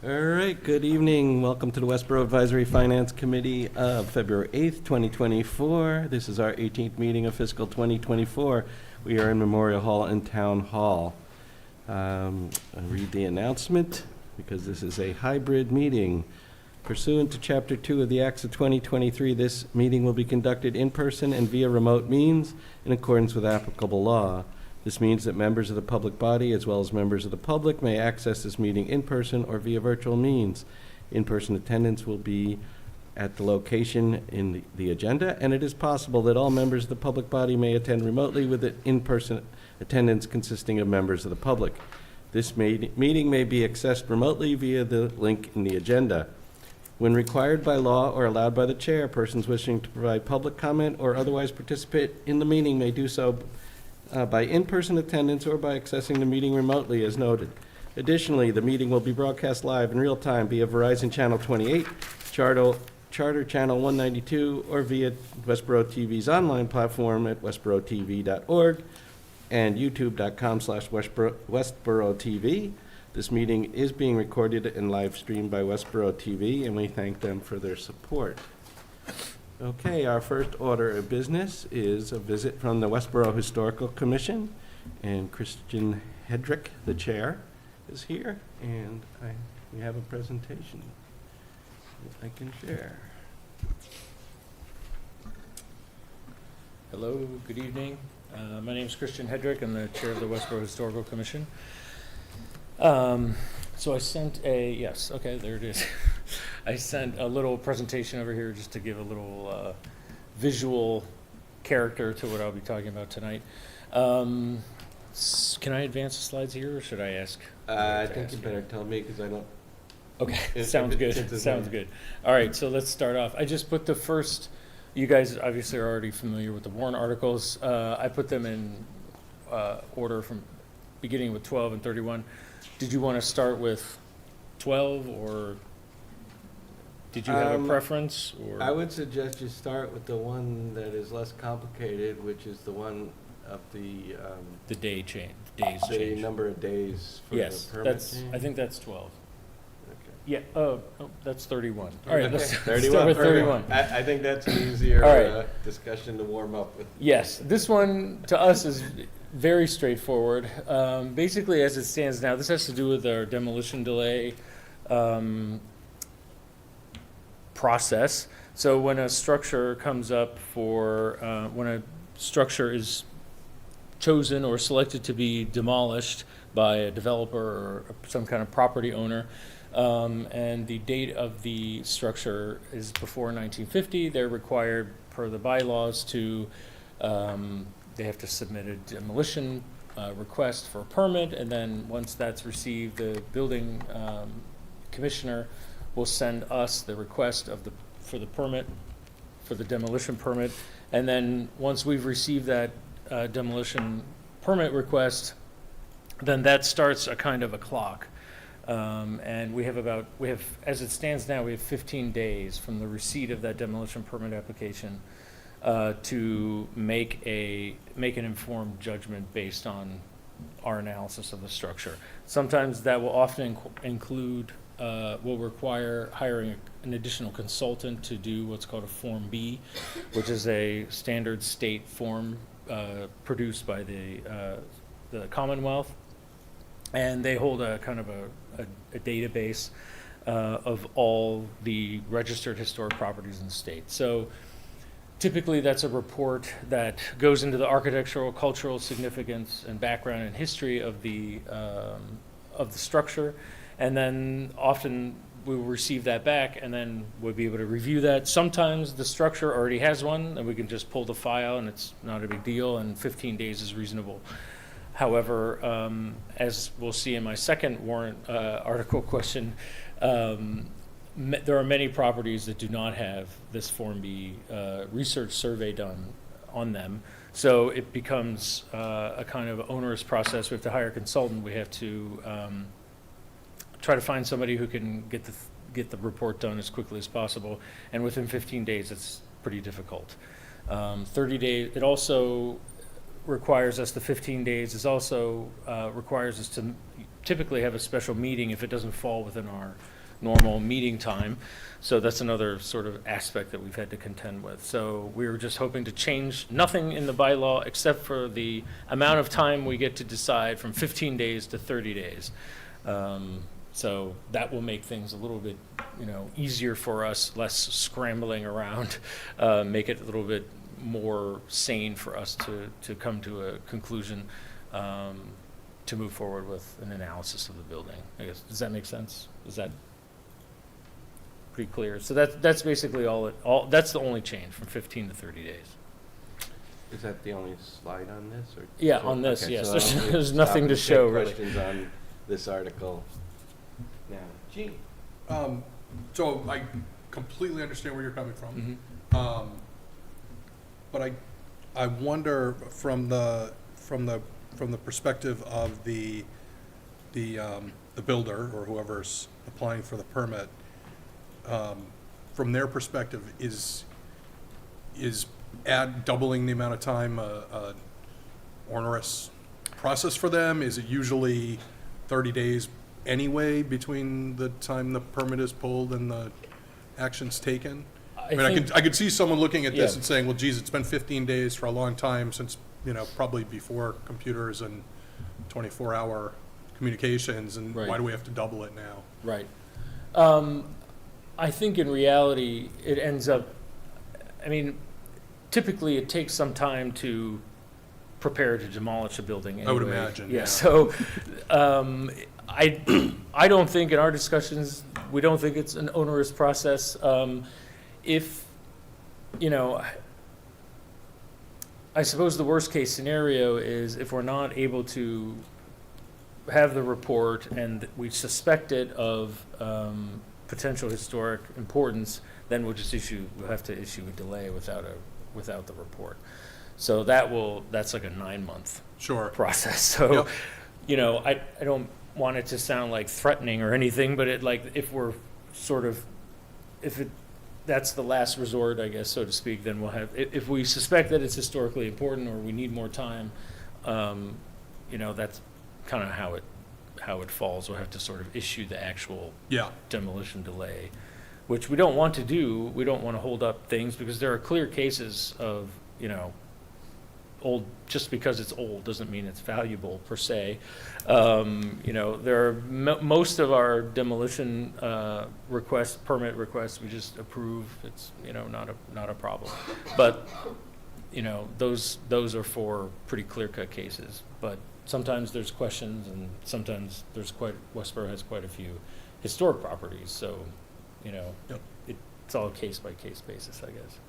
All right, good evening. Welcome to the Westborough Advisory Finance Committee of February 8th, 2024. This is our 18th meeting of fiscal 2024. We are in Memorial Hall and Town Hall. I'll read the announcement because this is a hybrid meeting. Pursuant to Chapter 2 of the Acts of 2023, this meeting will be conducted in person and via remote means in accordance with applicable law. This means that members of the public body, as well as members of the public, may access this meeting in person or via virtual means. In-person attendance will be at the location in the agenda, and it is possible that all members of the public body may attend remotely with an in-person attendance consisting of members of the public. This meeting may be accessed remotely via the link in the agenda. When required by law or allowed by the chair, persons wishing to provide public comment or otherwise participate in the meeting may do so by in-person attendance or by accessing the meeting remotely as noted. Additionally, the meeting will be broadcast live in real time via Verizon Channel 28, Charter Channel 192, or via Westborough TV's online platform at westboroughTV.org and youtube.com/Westborough TV. This meeting is being recorded and live streamed by Westborough TV, and we thank them for their support. Okay, our first order of business is a visit from the Westborough Historical Commission, and Christian Hedrick, the chair, is here, and we have a presentation that I can share. Hello, good evening. My name is Christian Hedrick. I'm the chair of the Westborough Historical Commission. So I sent yes, okay, there it is. I sent a little presentation over here just to give a little visual character to what I'll be talking about tonight. Can I advance the slides here, or should I ask? I think you better tell me because I don't. Okay, sounds good. Sounds good. All right, so let's start off. I just put the first. You guys obviously are already familiar with the warrant articles. I put them in order from beginning with 12 and 31. Did you want to start with 12, or did you have a preference? Or? I would suggest you start with the one that is less complicated, which is the one of the days change. The number of days for yes, the permit. Yes, I think that's 12. Okay. Yeah. Oh, that's 31. All right, let's 31. start with 31. I think that's an easier discussion to warm up with. Yes, this one to us is very straightforward. Basically, as it stands now, this has to do with our demolition delay process. So when a structure comes up for, when a structure is chosen or selected to be demolished by a developer or some kind of property owner, and the date of the structure is before 1950, they're required per the bylaws to they have to submit a demolition request for a permit, and then once that's received, the building commissioner will send us the request for the permit, for the demolition permit, and then once we've received that demolition permit request, then that starts a kind of a clock. And we have, as it stands now, we have 15 days from the receipt of that demolition permit application to make an informed judgment based on our analysis of the structure. Sometimes that will often include, will require hiring an additional consultant to do what's called a Form B, which is a standard state form produced by the Commonwealth, and they hold a kind of a database of all the registered historic properties in the state. So typically, that's a report that goes into the architectural, cultural significance, and background and history of the structure, and then often we will receive that back, and then we'll be able to review that. Sometimes the structure already has one, and we can just pull the file, and it's not a big deal, and 15 days is reasonable. However, as we'll see in my second warrant article question, there are many properties that do not have this Form B research survey done on them. So it becomes a kind of onerous process. We have to hire a consultant. We have to try to find somebody who can get the report done as quickly as possible. And within 15 days, it's pretty difficult. 30 days, it also requires us, the 15 days is also requires us to typically have a special meeting if it doesn't fall within our normal meeting time. So that's another sort of aspect that we've had to contend with. So we were just hoping to change nothing in the bylaw except for the amount of time we get to decide from 15 days to 30 days. So that will make things a little bit, easier for us, less scrambling around, make it a little bit more sane for us to come to a conclusion, to move forward with an analysis of the building. I guess, does that make sense? Is that pretty clear? So that's basically all, that's the only change from 15 to 30 days. Is that the only slide on this? Or Yeah, on this, okay, yes. so There's I'll nothing to take show, really. questions on this article now. Gene? So I completely understand where you're coming from. Mhm. But I wonder from the perspective of the builder or whoever's applying for the permit, from their perspective, is doubling the amount of time a onerous process for them? Is it usually 30 days anyway between the time the permit is pulled and the action's taken? I could see someone looking at this and saying, well, geez, it's been 15 days for a long time since, probably before computers and 24-hour communications, and Right. why do we have to double it now? Right. I think in reality, it ends up, typically it takes some time to prepare to demolish a building anyway. I would imagine, yeah. So, I don't think in our discussions, we don't think it's an onerous process. I suppose the worst case scenario is if we're not able to have the report and we suspect it of potential historic importance, then we'll have to issue a delay without the report. So that's like a 9-month Sure. process. So, Yep. I don't want it to sound like threatening or anything, but that's the last resort, I guess, so to speak, then we'll have, if we suspect that it's historically important or we need more time, that's kind of how it falls. We'll have to sort of issue the actual demolition delay, which we don't want to do. We don't want to hold up things because there are clear cases of, old, just because it's old doesn't mean it's valuable per se. There are most of our demolition permit requests, we just approve. It's, not a problem. But, those are for pretty clear-cut cases. But sometimes there's questions, and sometimes Westborough has quite a few historic properties. So, it's all case-by-case basis, I guess.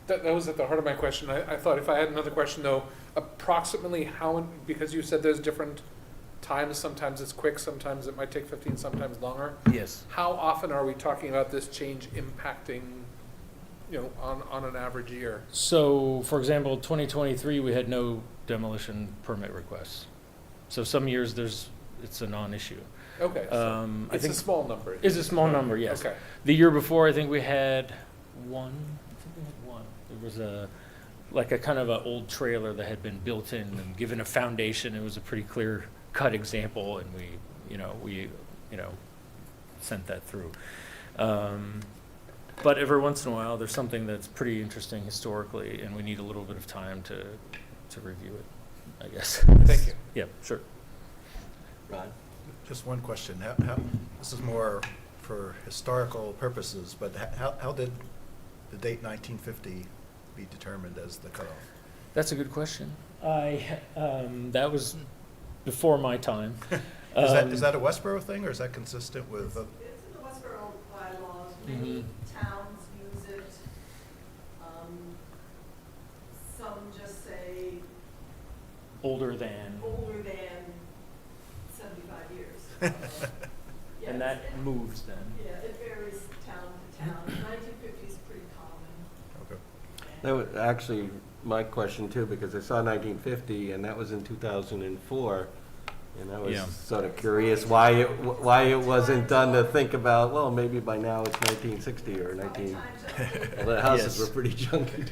That was at the heart of my question. I thought if I had another question, though, approximately how, because you said there's different times, sometimes it's quick, sometimes it might take 15, sometimes longer. Yes. How often are we talking about this change impacting, on an average year? So, for example, 2023, we had no demolition permit requests. So some years it's a non-issue. Okay, so I it's think a small number. It's a small number, yes. Okay. The year before, I think we had one. There was a kind of an old trailer that had been built in and given a foundation. It was a pretty clear cut example, and we sent that through. But every once in a while, there's something that's pretty interesting historically, and we need a little bit of time to review it, I guess. Thank you. Yeah, sure. Ron? Just one question. This is more for historical purposes, but how did the date 1950 be determined as the cutoff? That's a good question. That was before my time. Is that a Westborough thing, or is that consistent with? It's in the Westborough bylaws. Mhm. Many towns use it. Some just say Older than, older than 75 years. Yeah, and that moves then. Yeah, it varies town to town. 1950 is pretty common. Okay. That was actually my question too, because I saw 1950 and that was in 2004. And I was Yeah. sort of curious why it wasn't done to think about, well, maybe by now it's 1960 or 19. Well, the houses Yes. were pretty junky.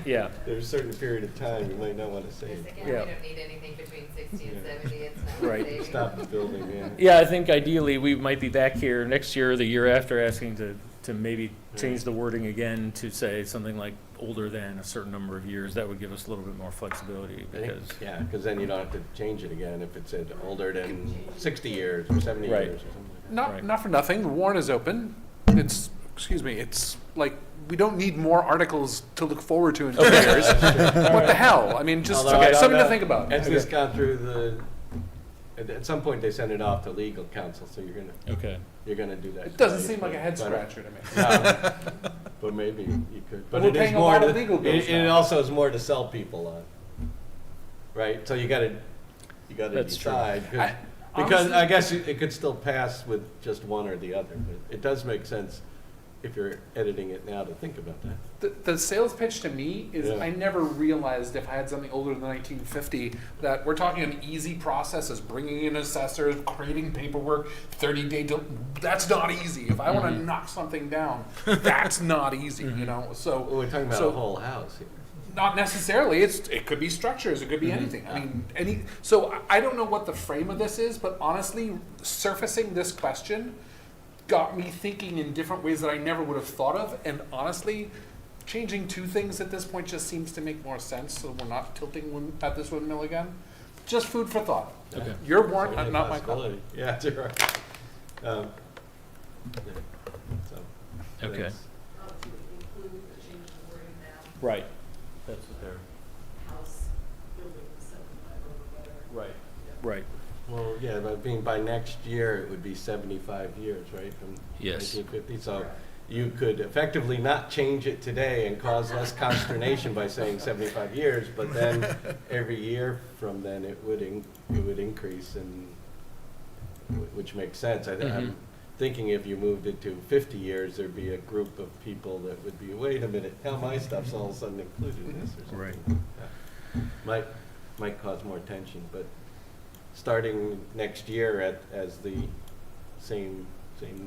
Yeah, there's a certain period of time you might not want to save. Just again, Yeah. we don't need anything between 60 and 70, it's not Right. saving. Stop the building, yeah. yeah, I think ideally we might be back here next year or the year after asking to maybe change the wording again to say something like older than a certain number of years. That would give us a little bit more flexibility I think- because, Yeah, because then you don't have to change it again if it said older than 60 years or 70 Right. years or something like that. Not, Right. not for nothing, the warrant is open. It's, excuse me, it's like, we don't need more articles to look forward to in 2 years. What the hell? I mean, just Although I don't something to know- think about. As this gone through at some point they send it off to legal counsel, so okay. you're gonna do that. It doesn't twice, seem like a but- head but- scratcher to me. No, but maybe you could. But We're it is paying a more lot to, of legal bills it now. also is more to sell people on, right? So you gotta That's true. decide. I- Because honestly- I guess it could still pass with just one or the other, but it does make sense if you're editing it now to think about that. The sales pitch to me is, Yeah. I never realized if I had something older than 1950, that we're talking an easy process as bringing in assessors, creating paperwork, 30-day, that's not easy. If I want to knock something down, that's not easy, you know, so. Well, we're talking about so- a whole house here. Not necessarily. It could be structures. It could be anything. I mean, So I don't know what the frame of this is, but honestly, surfacing this question got me thinking in different ways that I never would have thought of. And honestly, changing two things at this point just seems to make more sense. So we're not tilting at this windmill again. Just food for thought. Okay. Your warrant, Certainly a not my call. possibility. Yeah, that's right. Yeah, so, Okay. that's- To include the change of wording now, Right. That's what they're, house, building, 75 or whatever. right. Right. Well, yeah, but by next year, it would be 75 years, right, from Yes. 1950? So you could effectively not change it today and cause less consternation by saying 75 years, but then every year from then, it would increase, and which makes sense. I'm thinking if you moved it to 50 years, there'd be a group of people that would be, wait a minute, now my stuff's all of a sudden included in this or something. Right. Yeah. Might cause more tension, but starting next year as the same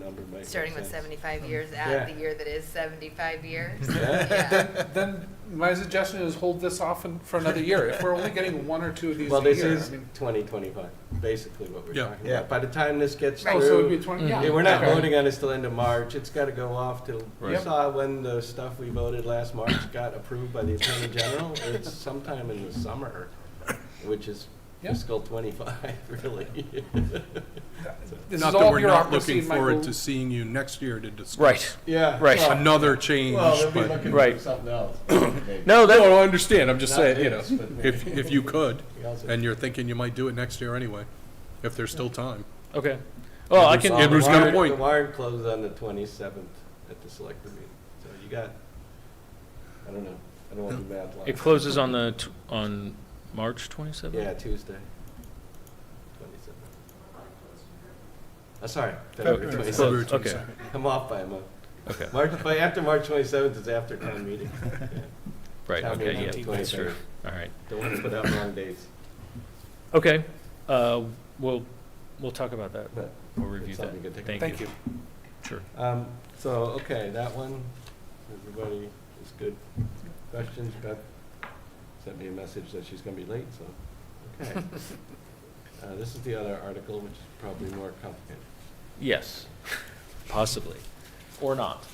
number might make Starting with sense. 75 years Yeah. at the year that is 75 years. Yeah. Yeah. Then my suggestion is hold this off for another year. If we're only getting one or two of these Well, a this year, is I mean. 2025, basically what we're Yeah. talking Yeah. about. By the time this gets Right. Oh, so it'd be through, 20, yeah. yeah, we're not okay. voting on this till end of March. It's got to go off till, you Right. saw when the stuff we voted last March got approved by the Attorney General. It's sometime in the summer, which is Yeah. fiscal 25, really. This Not is that all we're not bureaucracy, looking forward Michael. to seeing you next year to discuss. Right. Yeah. Right. well- Another change, Well, they'll be but looking Right. for something else. No, that, no, I understand. I'm just Not saying, you know, this, but maybe. if you could, We also- and you're thinking you might do it next year anyway, if there's still time. okay. Well, I can, Andrew's got a point. The warrant closes on the 27th at the select meeting, so you got, I don't know, I don't want to do math long. it closes on on March 27th? Yeah, Tuesday. 27th. Sorry, Oh, February it's 27th. closed, okay, I'm off by a month. okay, After March 27th is after town meeting. Yeah. right, Town okay, meeting yeah, on the that's true, 23rd. all right. Don't want to put out long dates, Okay, we'll talk about that, but we'll review it's that. something we could take. Thank you. Thank you. Sure. So, okay, that one, everybody is good. Questions? Beth sent me a message that she's gonna be late, so, okay. This is the other article, which is probably more complicated. Yes, possibly, or not.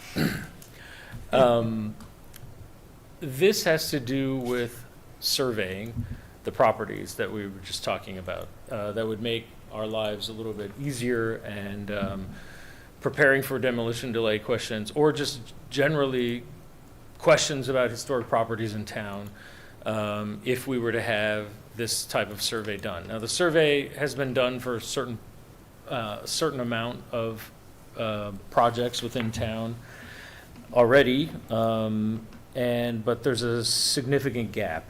This has to do with surveying the properties that we were just talking about. That would make our lives a little bit easier and preparing for demolition delay questions, or just generally questions about historic properties in town, if we were to have this type of survey done. Now, the survey has been done for a certain amount of projects within town already, but there's a significant gap.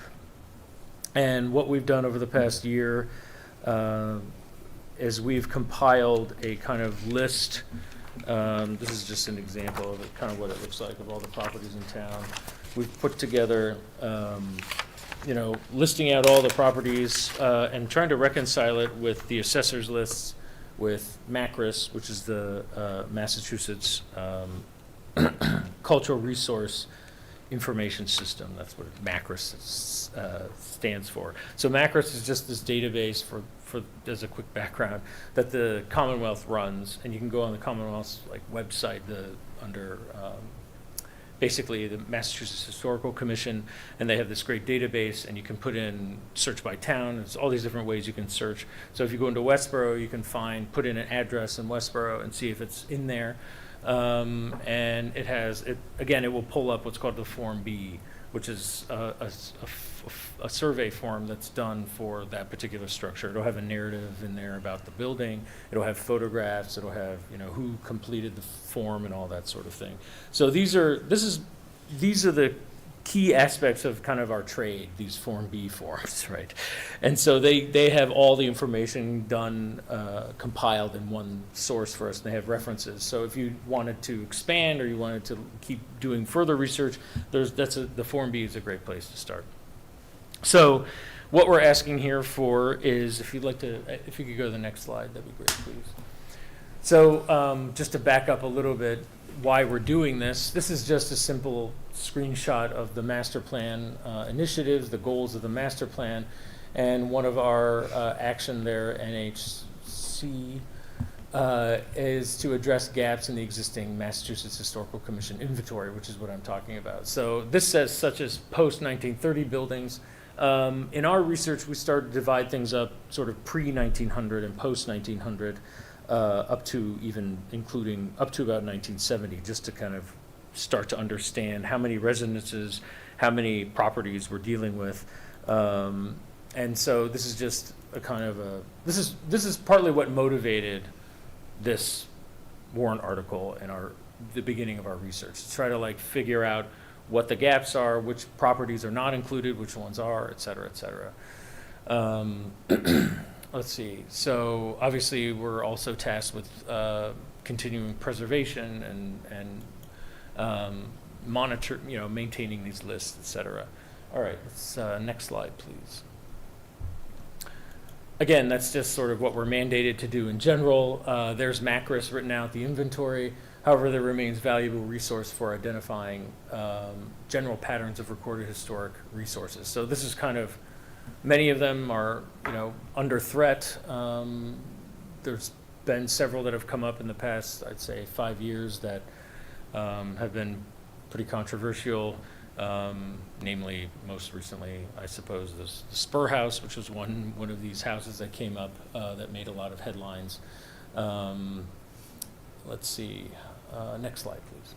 And what we've done over the past year is we've compiled a kind of list. This is just an example of it, kind of what it looks like of all the properties in town. We've put together, listing out all the properties and trying to reconcile it with the assessors lists, with MACRIS, which is the Massachusetts Cultural Resource information system. That's what MACRIS stands for. So MACRIS is just this database for as a quick background that the Commonwealth runs, and you can go on the Commonwealth's website under basically the Massachusetts Historical Commission, and they have this great database, and you can put in search by town. There's all these different ways you can search. So if you go into Westborough, you can put in an address in Westborough and see if it's in there. And it will pull up what's called the Form B, which is a survey form that's done for that particular structure. It'll have a narrative in there about the building. It'll have photographs. It'll have who completed the form and all that sort of thing. So these are the key aspects of kind of our trade, these Form B forms, right? And so they have all the information done, compiled in one source for us, and they have references. So if you wanted to expand or you wanted to keep doing further research, the Form B is a great place to start. So what we're asking here for is, if you could go to the next slide, that'd be great, please. So just to back up a little bit, why we're doing this is just a simple screenshot of the master plan initiatives, the goals of the master plan, and one of our action there, NHC, is to address gaps in the existing Massachusetts Historical Commission inventory, which is what I'm talking about. So this says such as post-1930 buildings. In our research, we started to divide things up sort of pre-1900 and post-1900, up to about 1970, just to kind of start to understand how many residences, how many properties we're dealing with. And so this is just a kind of this is partly what motivated this warrant article and the beginning of our research, to try to figure out what the gaps are, which properties are not included, which ones are, et cetera, et cetera. Let's see. So obviously we're also tasked with continuing preservation and monitor, maintaining these lists, et cetera. All right, let's, next slide, please. Again, that's just sort of what we're mandated to do in general. There's MACRIS written out, the inventory. However, there remains valuable resource for identifying general patterns of recorded historic resources. So this is kind of, many of them are, under threat. There's been several that have come up in the past, I'd say 5 years, that have been pretty controversial. Namely, most recently, I suppose, the Spur House, which was one of these houses that came up that made a lot of headlines. Let's see. Next slide, please.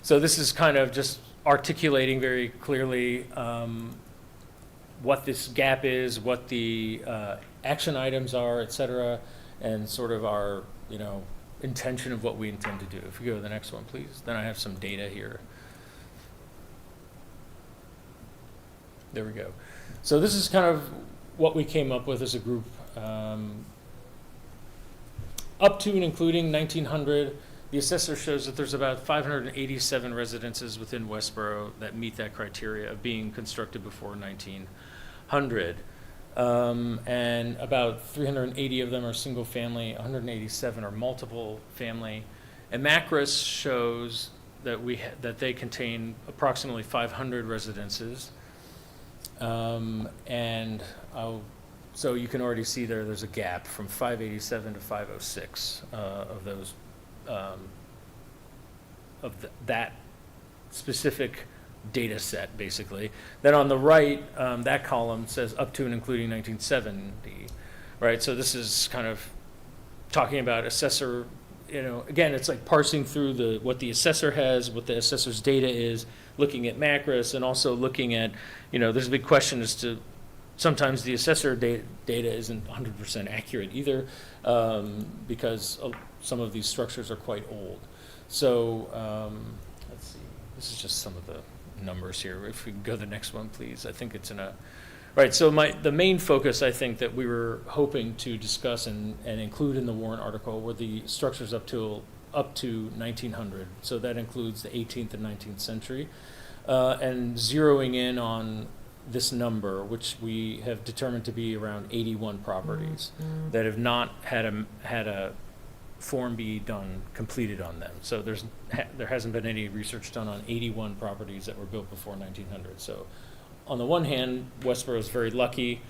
So this is kind of just articulating very clearly what this gap is, what the action items are, et cetera, and sort of our, intention of what we intend to do. If we go to the next one, please. Then I have some data here. There we go. So this is kind of what we came up with as a group. Up to and including 1900, the assessor shows that there's about 587 residences within Westborough that meet that criteria of being constructed before 1900. And about 380 of them are single family, 187 are multiple family. And MACRIS shows that that they contain approximately 500 residences. So you can already see there's a gap from 587 to 506 of those, that specific data set, basically. Then on the right, that column says up to and including 1970, right? So this is kind of talking about assessor, again, it's like parsing through what the assessor has, what the assessor's data is, looking at MACRIS, and also looking at, there's a big question as to sometimes the assessor data isn't 100% accurate either, because some of these structures are quite old. So let's see, this is just some of the numbers here. If we can go to the next one, please. I think it's right, so the main focus, I think, that we were hoping to discuss and include in the warrant article were the structures up to 1900. So that includes the 18th and 19th century, and zeroing in on this number, which we have determined to be around 81 properties that have not had a Form B done, completed on them. So there hasn't been any research done on 81 properties that were built before 1900. So on the one hand, Westborough is very lucky.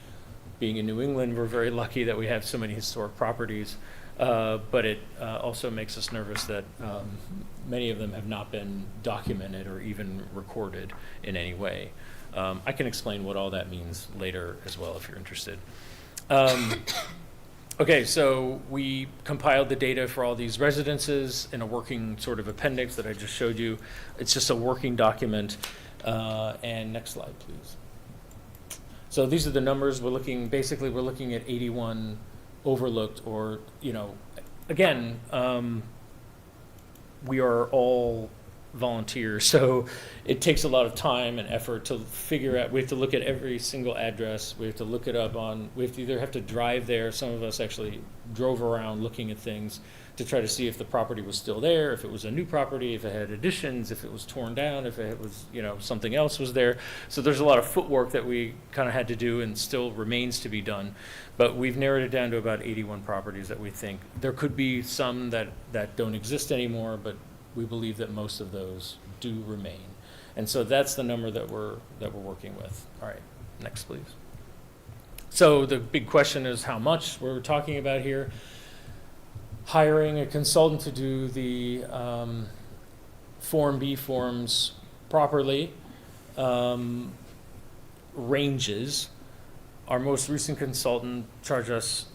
Being in New England, we're very lucky that we have so many historic properties. But it also makes us nervous that many of them have not been documented or even recorded in any way. I can explain what all that means later as well if you're interested. Okay, so we compiled the data for all these residences in a working sort of appendix that I just showed you. It's just a working document. And next slide, please. So these are the numbers. We're looking at 81 overlooked, or, again, we are all volunteers, so it takes a lot of time and effort to figure out. We have to look at every single address. We have to look it up we have to either have to drive there. Some of us actually drove around looking at things to try to see if the property was still there, if it was a new property, if it had additions, if it was torn down, if it was, something else was there. So there's a lot of footwork that we kind of had to do and still remains to be done. But we've narrowed it down to about 81 properties that we think. There could be some that don't exist anymore, but we believe that most of those do remain. And so that's the number that we're working with. All right, next please. So the big question is how much we're talking about here. Hiring a consultant to do the Form B forms properly ranges. Our most recent consultant charged us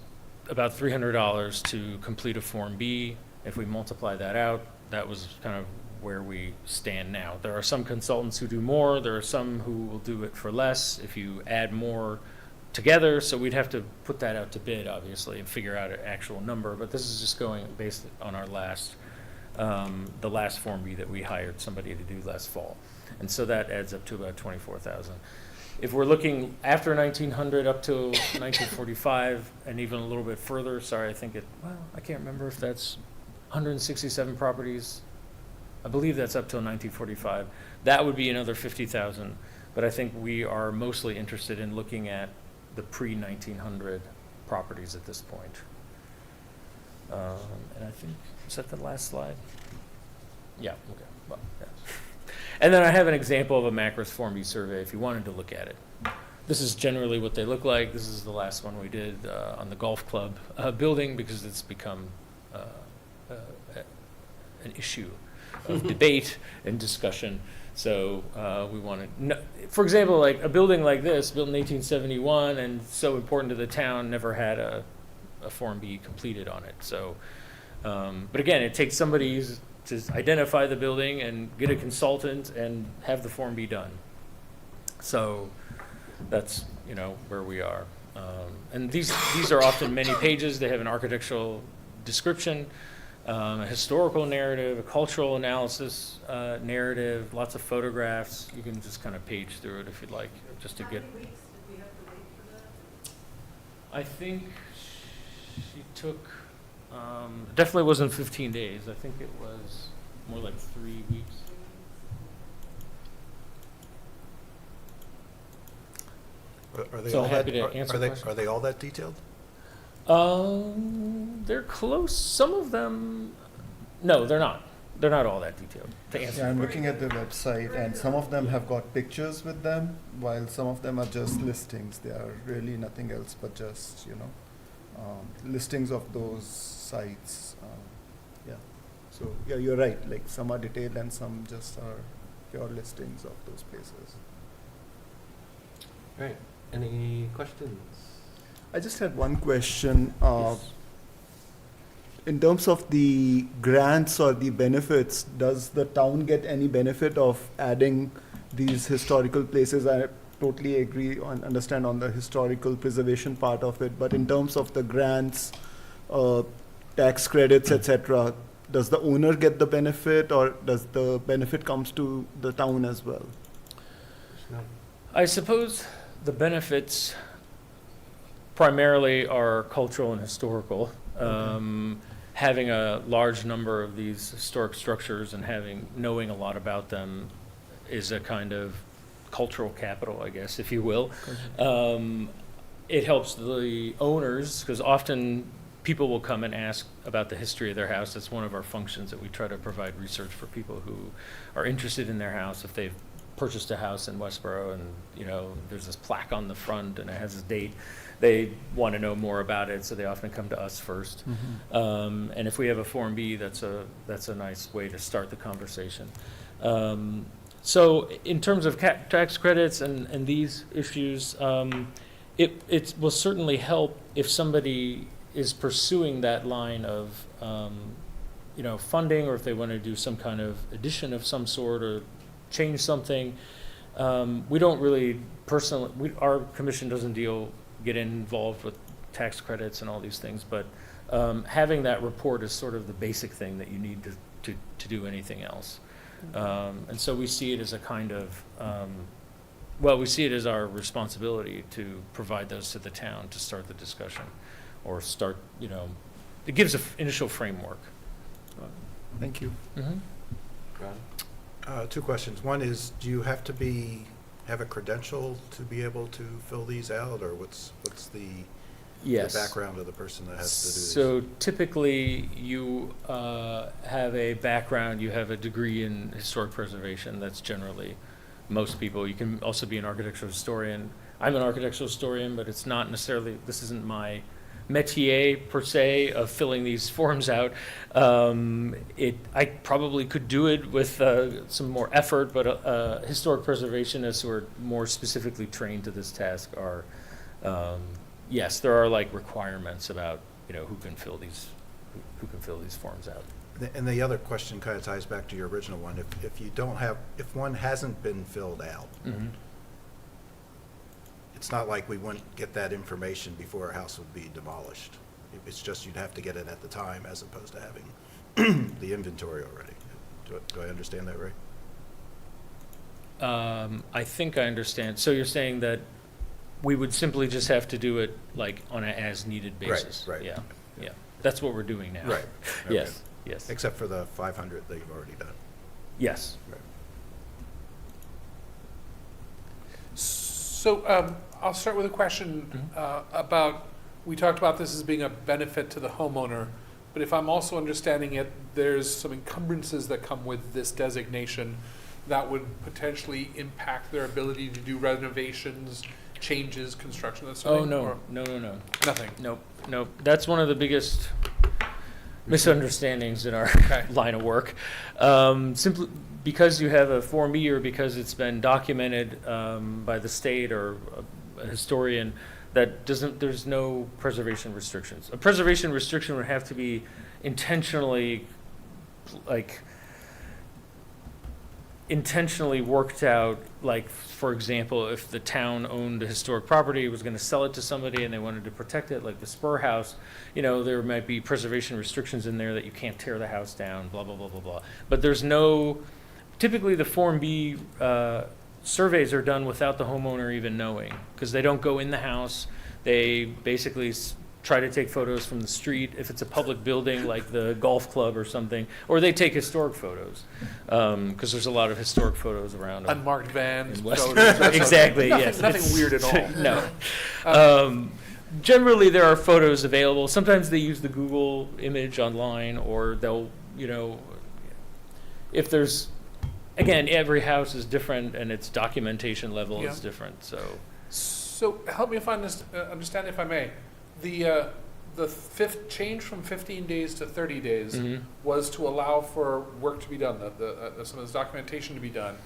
about $300 to complete a Form B. If we multiply that out, that was kind of where we stand now. There are some consultants who do more. There are some who will do it for less if you add more together. So we'd have to put that out to bid, obviously, and figure out an actual number. But this is just going based on our the last Form B that we hired somebody to do last fall. And so that adds up to about $24,000. If we're looking after 1900 up to 1945 and even a little bit further, I can't remember if that's 167 properties. I believe that's up till 1945. That would be another 50,000. But I think we are mostly interested in looking at the pre-1900 properties at this point. And I think, is that the last slide? Yeah, okay. Well, yeah. And then I have an example of a Macros Form B survey if you wanted to look at it. This is generally what they look like. This is the last one we did on the golf club building because it's become an issue of debate and discussion. So we want to, for example, like a building like this, built in 1871 and so important to the town, never had a Form B completed on it. So, but again, it takes somebody to identify the building and get a consultant and have the Form B done. So that's, where we are. And these are often many pages. They have an architectural description, a historical narrative, a cultural analysis narrative, lots of photographs. You can just kind of page through it if you'd like, just to get. How many weeks did we have to wait for that? I think she took, definitely wasn't 15 days. I think it was more like 3 weeks. Are they So all happy that, to answer questions. are they all that detailed? They're close. Some of them, no, they're not. They're not all that detailed, to answer. Yeah, I'm looking at the website, and some of them have got pictures with them, while some of them are just listings. They are really nothing else but just, listings of those sites. Yeah. So, yeah, you're right. Like, some are detailed and some just are pure listings of those places. All right, any questions? I just had one question. Yes. In terms of the grants or the benefits, does the town get any benefit of adding these historical places? I totally agree and understand on the historical preservation part of it, but in terms of the grants, tax credits, etc., does the owner get the benefit, or does the benefit comes to the town as well? I suppose the benefits primarily are cultural and historical. Having a large number of these historic structures and knowing a lot about them is a kind of cultural capital, I guess, if you will. It helps the owners, because often people will come and ask about the history of their house. That's one of our functions, that we try to provide research for people who are interested in their house. If they've purchased a house in Westborough and, you know, there's this plaque on the front and it has a date, they want to know more about it, so they often come to us first. And if we have a Form B, that's a nice way to start the conversation. So in terms of tax credits and these issues, it will certainly help if somebody is pursuing that line of, you know, funding, or if they want to do some kind of addition of some sort or change something. We don't really personally, our commission doesn't get involved with tax credits and all these things, but having that report is sort of the basic thing that you need to do anything else. And so we see it as a kind of, we see it as our responsibility to provide those to the town to start the discussion, or start, you know, it gives an initial framework. Thank you. Two questions. One is, do you have to have a credential to be able to fill these out, or what's the Yes. background of the person that has to do these? So typically, you have a background, you have a degree in historic preservation. That's generally most people. You can also be an architectural historian. I'm an architectural historian, but it's not necessarily, this isn't my métier per se of filling these forms out. I probably could do it with some more effort, but historic preservationists who are more specifically trained to this task are, yes, there are like requirements about, you know, who can fill these forms out. And the other question kind of ties back to your original one. If one hasn't been filled out, it's not like we wouldn't get that information before a house would be demolished. It's just you'd have to get it at the time, as opposed to having the inventory already. Do I understand that right? I think I understand. So you're saying that we would simply just have to do it like on an as-needed basis? Right. Yeah. That's what we're doing now. Right. Okay. Yes. Except for the 500 that you've already done. Yes. Right. So I'll start with a question about, we talked about this as being a benefit to the homeowner, but if I'm also understanding it, there's some encumbrances that come with this designation that would potentially impact their ability to do renovations, changes, construction, that sort of thing? No. Or nothing? Nope. That's one of the biggest misunderstandings in our line of work. Simply because you have a Form E, or because it's been documented by the state or a historian, there's no preservation restrictions. A preservation restriction would have to be intentionally worked out. Like, for example, if the town owned a historic property, was going to sell it to somebody and they wanted to protect it, like the Spur House, you know, there might be preservation restrictions in there that you can't tear the house down, blah, blah, blah, blah, blah. But there's no, typically the Form B surveys are done without the homeowner even knowing, because they don't go in the house. They basically try to take photos from the street, if it's a public building like the golf club or something, or they take historic photos, because there's a lot of historic photos around. Unmarked vans. In West- photos, that sort of Exactly, thing. yes. Nothing weird at all. No. Generally, there are photos available. Sometimes they use the Google image online, or they'll, you know, if there's, again, every house is different and its documentation level is different, so. So help me understand if I may. The fifth change from 15 days to 30 days was to allow for work to be done, some of this documentation to be done.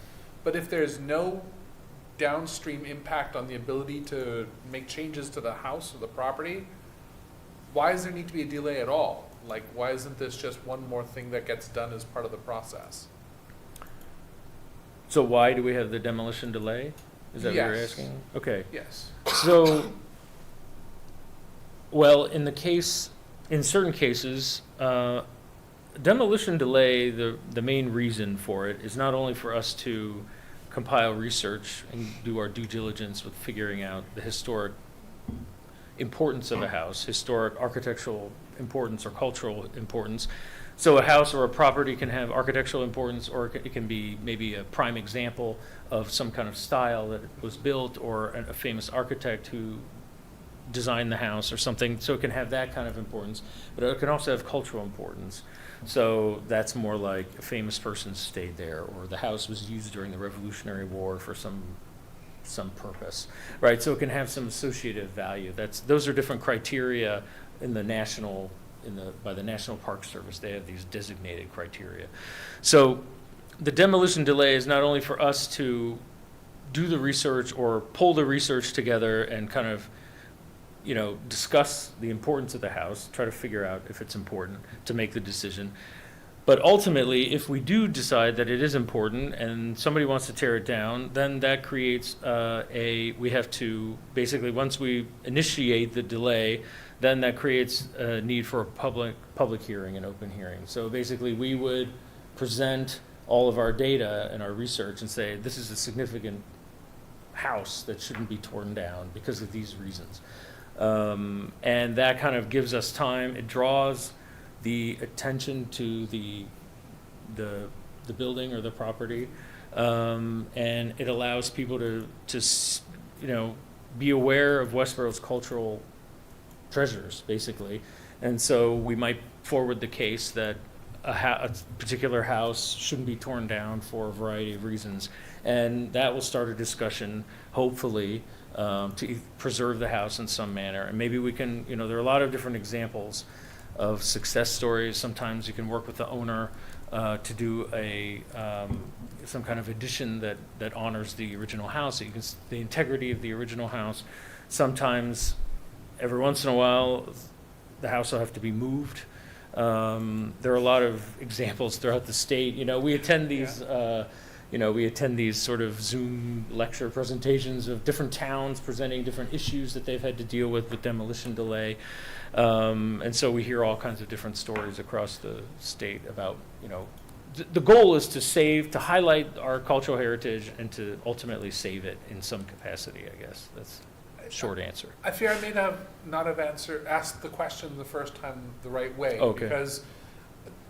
But if there's no downstream impact on the ability to make changes to the house or the property, why does there need to be a delay at all? Like, why isn't this just one more thing that gets done as part of the process? So why do we have the demolition delay? Is that what you're Yes. asking? Okay. Yes. So, well, in certain cases, demolition delay, the main reason for it is not only for us to compile research and do our due diligence with figuring out the historic importance of a house, historic architectural importance or cultural importance. So a house or a property can have architectural importance, or it can be maybe a prime example of some kind of style that was built, or a famous architect who designed the house or something, so it can have that kind of importance, but it can also have cultural importance. So that's more like a famous person stayed there, or the house was used during the Revolutionary War for some purpose, right? So it can have some associative value. Those are different criteria in the by the National Park Service. They have these designated criteria. So the demolition delay is not only for us to do the research or pull the research together and kind of, discuss the importance of the house, try to figure out if it's important to make the decision. But ultimately, if we do decide that it is important and somebody wants to tear it down, then that creates we have to, basically, once we initiate the delay, then that creates a need for a public hearing, an open hearing. So basically, we would present all of our data and our research and say, this is a significant house that shouldn't be torn down because of these reasons. And that kind of gives us time. It draws the attention to the building or the property, and it allows people to be aware of Westborough's cultural treasures, basically. And so we might forward the case that a particular house shouldn't be torn down for a variety of reasons, and that will start a discussion, hopefully, to preserve the house in some manner. And maybe we can, there are a lot of different examples of success stories. Sometimes you can work with the owner to do some kind of addition that honors the original house, so the integrity of the original house. Sometimes, every once in a while, the house will have to be moved. There are a lot of examples throughout the state. We attend these. We attend these sort of Zoom lecture presentations of different towns presenting different issues that they've had to deal with demolition delay. And so we hear all kinds of different stories across the state about, the goal is to highlight our cultural heritage and to ultimately save it in some capacity, I guess. That's a short answer. I fear I may not have asked the question the first time the right way. Okay. Because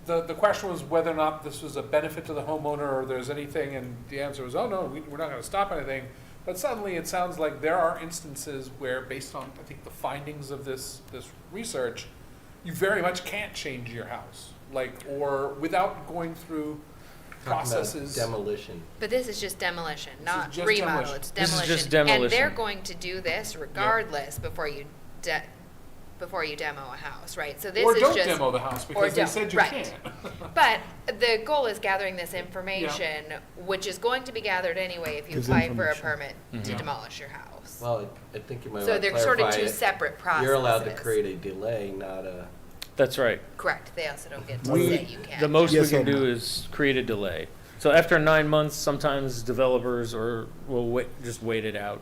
the question was whether or not this was a benefit to the homeowner or there's anything, and the answer was, oh no, we're not going to stop anything. But suddenly it sounds like there are instances where, based on, I think, the findings of this research, you very much can't change your house, or without going through processes. Demolition. But this is just demolition, This not is just remodel, demolition. it's This is demolition. just demolition. And they're going to do this regardless before you demo a house, right? So this Or is don't just. demo the house because they don't, said you right. can't. But the goal is gathering this information, which is going to be gathered anyway if you Gives apply for a information. permit to Mhm. demolish your house. Well, I think you might So want to they're sort of clarify two it. separate processes. You're allowed to create a delay, not a, That's right. Correct, they also don't get to We- say you can't. The most Yes we can or do no? is create a delay. So after 9 months, sometimes developers will just wait it out.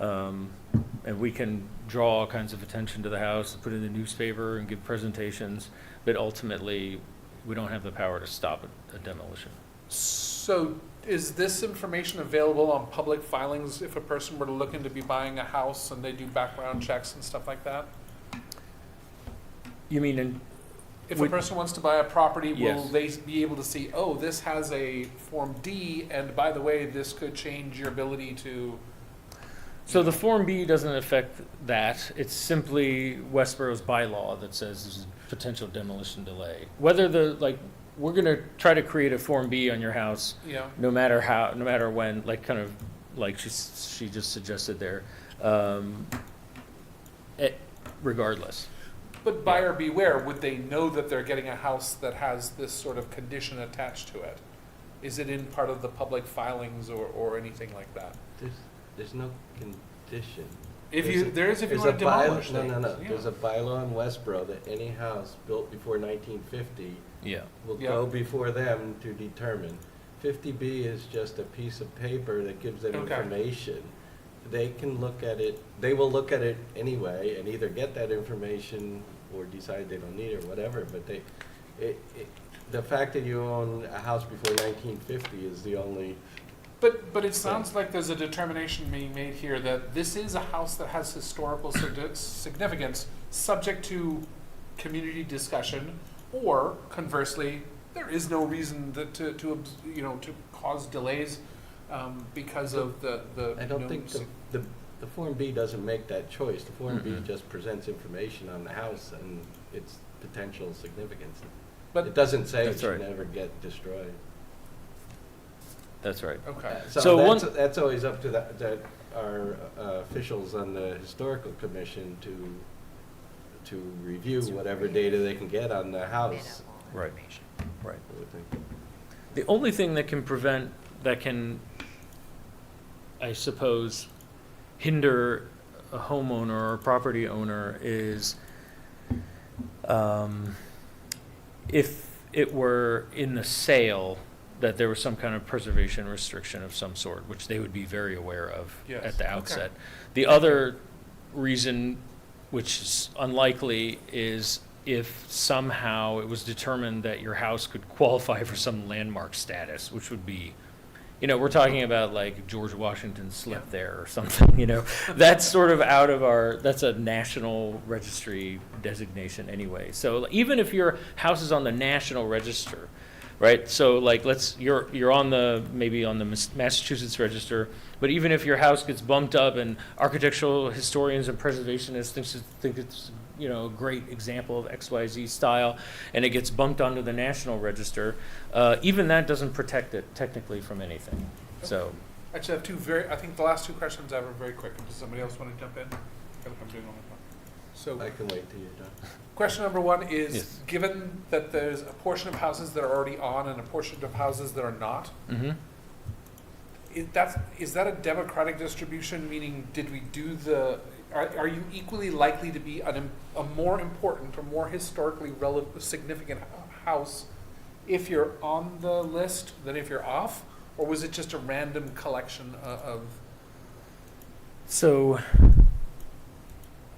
And we can draw all kinds of attention to the house, put it in the newspaper and give presentations, but ultimately, we don't have the power to stop a demolition. So is this information available on public filings if a person were to look into be buying a house and they do background checks and stuff like that? You mean If a Would- person wants to buy a property, will Yes. they be able to see, oh, this has a Form D, and by the way, this could change your ability to? So the Form B doesn't affect that. It's simply Westborough's bylaw that says there's a potential demolition delay. Whether we're gonna try to create a Form B on your house, Yeah. no matter when, like she just suggested there, regardless. But buyer beware, would they know that they're getting a house that has this sort of condition attached to it? Is it in part of the public filings or anything like that? there's no condition. If There's you, a- there is if you there's want to a bylaw- demolish No, things. no, no. Yeah. There's a bylaw in Westborough that any house built before 1950 Yeah. will Yeah. go before them to determine. 50B is just a piece of paper that gives them Okay. information. They can look at it, they will look at it anyway and either get that information or decide they don't need it or whatever, but the fact that you own a house before 1950 is the only, But it sounds like there's a determination being made here that this is a house that has historical significance, subject to community discussion, or conversely, there is no reason to cause delays because of the I don't think the the Form B doesn't make that choice. The Form B Mm-mm. just presents information on the house and its potential significance. But- It doesn't say it That's should right. never get destroyed. That's right. Okay. So So one- that's always up to our officials on the historical commission to review whatever data they can get on the house. Minimal Right. information. Right. I would think. The only thing that can, I suppose, hinder a homeowner or a property owner is if it were in the sale that there was some kind of preservation restriction of some sort, which they would be very aware of Yes. at the Okay. outset. The other reason, which is unlikely, is if somehow it was determined that your house could qualify for some landmark status, which would be, we're talking about like George Washington slept there or something, That's sort of that's a national registry designation anyway. So even if your house is on the national register, right? So like you're maybe on the Massachusetts register, but even if your house gets bumped up and architectural historians and preservationists think it's a great example of XYZ style, and it gets bumped onto the national register, even that doesn't protect it technically from anything. So Actually, I have I think the last two questions I have are very quick. Does somebody else want to jump in? I feel like I'm doing all my part. So, I can wait till you're done. question number one is, Yes. given that there's a portion of houses that are already on and a portion of houses that are not, mhm. is that a democratic distribution, meaning did we do are you equally likely to be a more important or more historically significant house if you're on the list than if you're off? Or was it just a random collection of So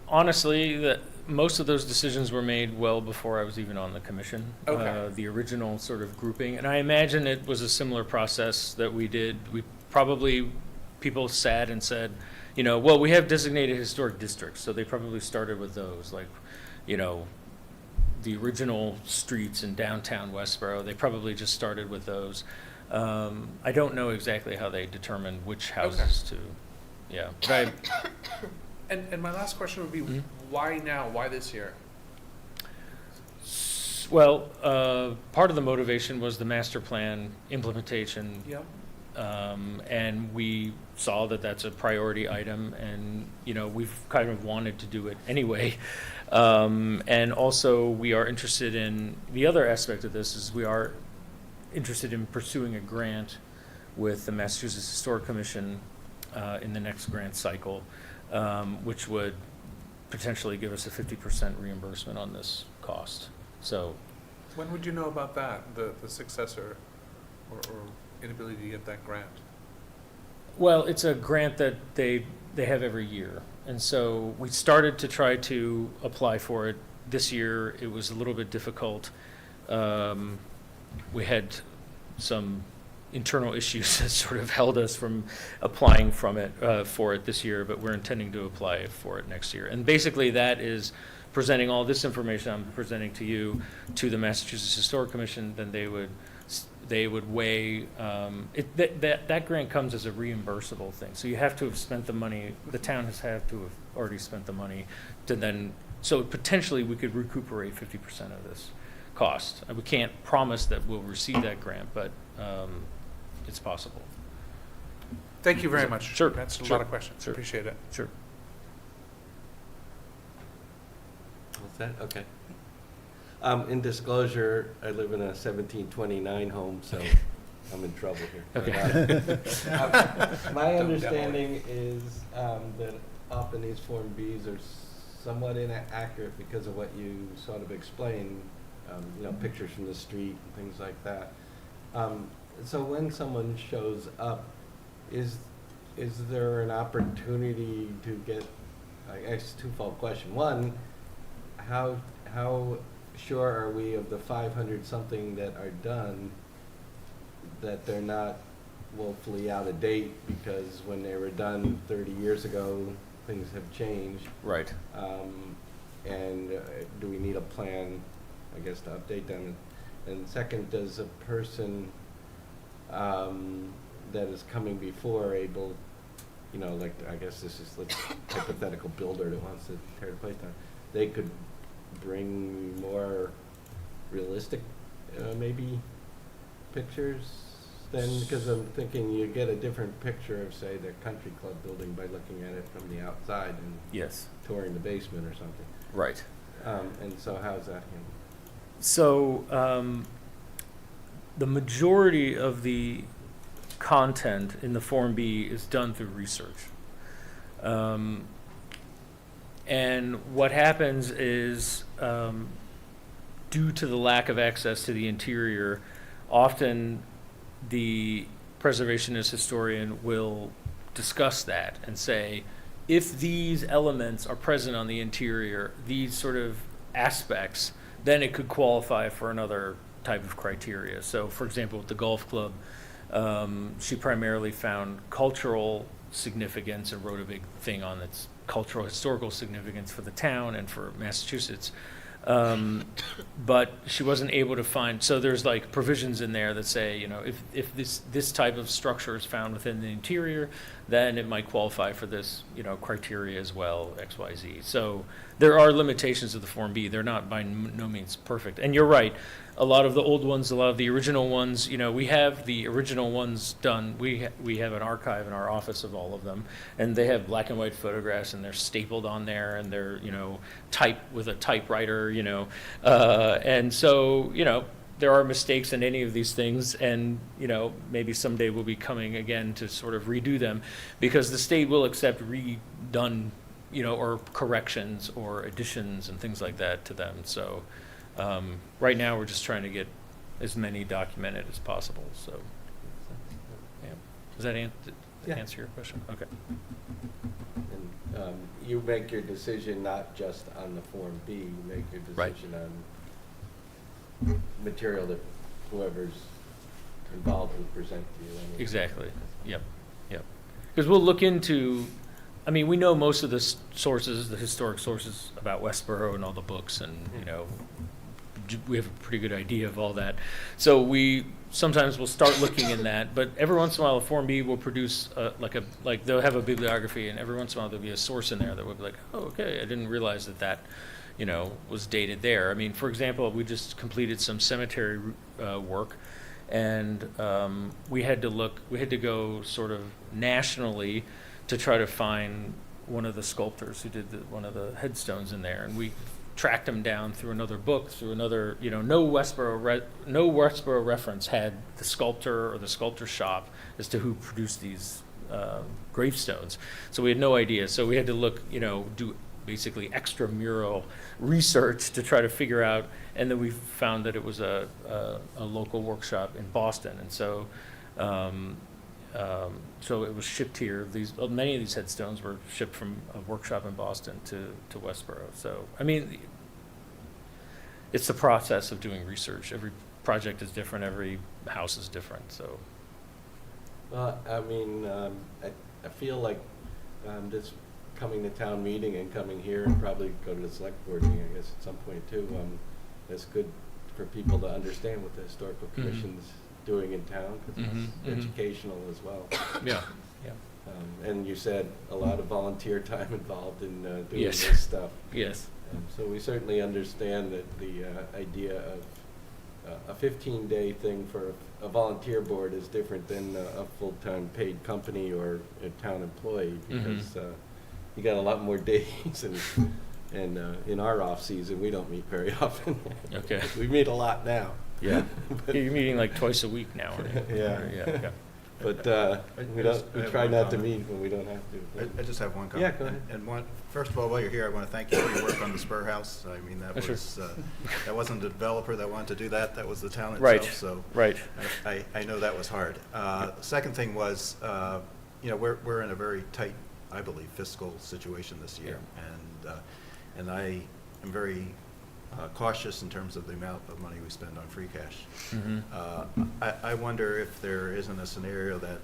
honestly, most of those decisions were made well before I was even on the commission. Okay. The original sort of grouping, and I imagine it was a similar process that we did. People sat and said, well, we have designated historic districts, so they probably started with those, like, the original streets in downtown Westborough. They probably just started with those. I don't know exactly how they determined which houses to, But and my last question would be, Mhm. why now? Why this year? Well, part of the motivation was the master plan implementation, Yeah. and we saw that that's a priority item, and we've kind of wanted to do it anyway. And also, we are interested in the other aspect of this is we are interested in pursuing a grant with the Massachusetts Historic Commission in the next grant cycle, which would potentially give us a 50% reimbursement on this cost. So, When would you know about that, the successor or inability to get that grant? well, it's a grant that they have every year. And so we started to try to apply for it. This year, it was a little bit difficult. We had some internal issues that sort of held us from applying for it this year, but we're intending to apply for it next year. And basically, that is presenting all this information I'm presenting to you to the Massachusetts Historic Commission. Then they would weigh that grant comes as a reimbursable thing. So you have to have spent the money. The town has had to have already spent the money to then. So potentially, we could recuperate 50% of this cost. We can't promise that we'll receive that grant, but it's possible. Thank you very much. Sure, That's a sure, lot of questions. sure. Appreciate it. Sure. What's that? Okay. In disclosure, I live in a 1729 home, so I'm in trouble here. Okay. My understanding is that often these Form Bs are somewhat inaccurate because of what you sort of explained, pictures from the street and things like that. So when someone shows up, is there an opportunity to get, I guess, twofold question. One, how sure are we of the 500 something that are done that they're not woefully out of date because when they were done 30 years ago, things have changed? Right. And do we need a plan, I guess, to update them? And second, does a person that is coming before able like, I guess this is like hypothetical builder that wants to tear the place down, they could bring more realistic, maybe, pictures then, because I'm thinking you get a different picture of, say, the country club building by looking at it from the outside and Yes, touring the basement or something. right. And so how's that handled? So, the majority of the content in the Form B is done through research. And what happens is, due to the lack of access to the interior, often the preservationist historian will discuss that and say, if these elements are present on the interior, these sort of aspects, then it could qualify for another type of criteria. So, for example, with the golf club, she primarily found cultural significance and wrote a big thing on its cultural historical significance for the town and for Massachusetts. But she wasn't able to find, so there's like provisions in there that say, if this type of structure is found within the interior, then it might qualify for this, criteria as well, X, Y, Z. So there are limitations of the Form B. They're not by no means perfect. And you're right, a lot of the old ones, a lot of the original ones, we have the original ones done. We have an archive in our office of all of them, and they have black and white photographs, and they're stapled on there, and they're, typed with a typewriter, and so, there are mistakes in any of these things, and, maybe someday we'll be coming again to sort of redo them, because the state will accept redone, or corrections or additions and things like that to them. So right now, we're just trying to get as many documented as possible, so. Yeah. Does that answer your question? Okay. And you make your decision not just on the Form B, you make your Right. decision on material that whoever's involved will present to you. Anyway. Exactly. Yep. Because we'll look into, we know most of the sources, the historic sources about Westborough and all the books, and, we have a pretty good idea of all that. So we sometimes will start looking in that, but every once in a while, a Form B will produce like they'll have a bibliography, and every once in a while there'll be a source in there that will be like, oh, okay, I didn't realize that was dated there. For example, we just completed some cemetery work, and we had to go sort of nationally to try to find one of the sculptors who did one of the headstones in there, and we tracked him down through another book, no Westborough reference had the sculptor or the sculptor shop as to who produced these gravestones. So we had no idea. So we had to look, do basically extramural research to try to figure out, and then we found that it was a local workshop in Boston, and so so it was shipped here. Many of these headstones were shipped from a workshop in Boston to Westborough. So it's the process of doing research. Every project is different. Every house is different. So. Well, I feel like this coming to town meeting and coming here and probably go to the select board meeting, I guess, at some point too. It's good for people to understand what the historical commission's doing in town, because it's educational as well. Yeah. And you said a lot of volunteer time involved in doing Yes. this stuff. Yes. So we certainly understand that the idea of a 15-day thing for a volunteer board is different than a full-time paid company or a town employee, because you got a lot more days, and in our off-season, we don't meet very often. Okay. We meet a lot now. Yeah. But- You're meeting like twice a week now. Right? Yeah. But we I have try one not to comment. meet when we don't have to. I just have one Yeah, comment. go ahead. And first of all, while you're here, I want to thank you for your work on the Spur House. That Sure. was, that wasn't the developer that wanted to do that, that was the town Right. itself, so. Right. I know that was hard. The second thing was, we're in a very tight, I believe, fiscal situation this year. And I am very cautious in terms of the amount of money we spend on free cash. I wonder if there isn't a scenario that,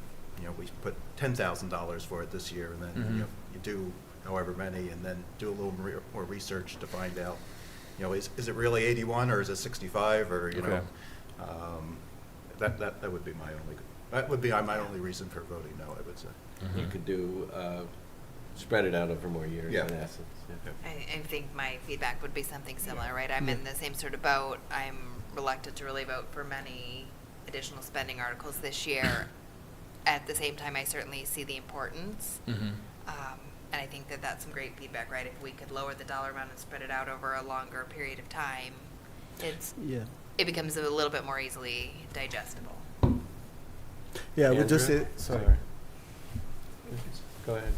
we put $10,000 for it this year, and then, you do however many, and then do a little more research to find out, is it really 81 or is it 65, or, Okay. that would be my only That would be my only reason for voting no, I would say. You could do, spread it out over more years, Yeah. in essence. Yeah. I think my feedback would be something similar, right? I'm in the same sort of boat. I'm reluctant to really vote for many additional spending articles this year. At the same time, I certainly see the importance. And I think that that's some great feedback, right? If we could lower the dollar amount and spread it out over a longer period of time, Yeah. it becomes a little bit more easily digestible. Yeah, I would just Andrew? say, sorry. Go ahead.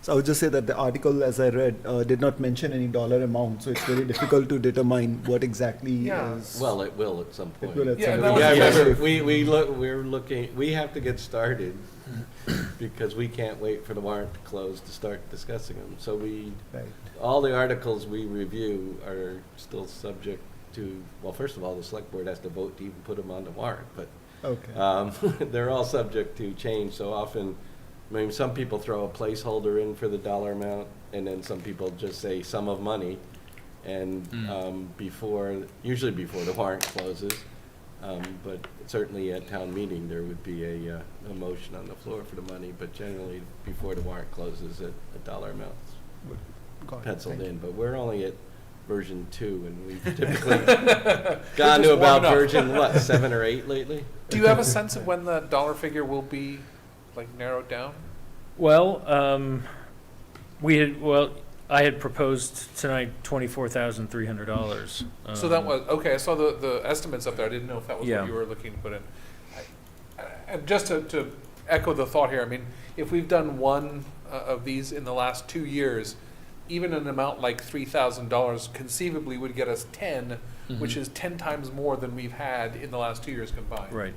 So I would just say that the article, as I read, did not mention any dollar amount, so it's very difficult to determine what exactly Yeah. is. Well, it will at some It point. will at Yeah, some and point. that was- Yeah, Yeah. remember, we're looking, we have to get started because we can't wait for the warrant to close to start discussing them. So Right. all the articles we review are still subject to, well, first of all, the select board has to vote to even put them on the warrant, but Okay. they're all subject to change, so often, I mean, some people throw a placeholder in for the dollar amount, and then some people just say sum of money, and usually before the warrant closes, but certainly at town meeting, there would be a motion on the floor for the money, but generally, before the warrant closes, a dollar amount's Got it. penciled Thank in, you. but we're only at version 2, and we've typically gone just to about warming up. version, what, 7 or 8 lately? Do you have a sense of when the dollar figure will be, like, narrowed down? Well, I had proposed tonight $24,300. So that was, okay, I saw the estimates up there, I didn't know if that was Yeah. what you were looking to put in. And just to echo the thought here, I mean, if we've done one of these in the last 2 years, even an amount like $3,000 conceivably would get us 10, which is 10 times more than we've had in the last 2 years combined. Right.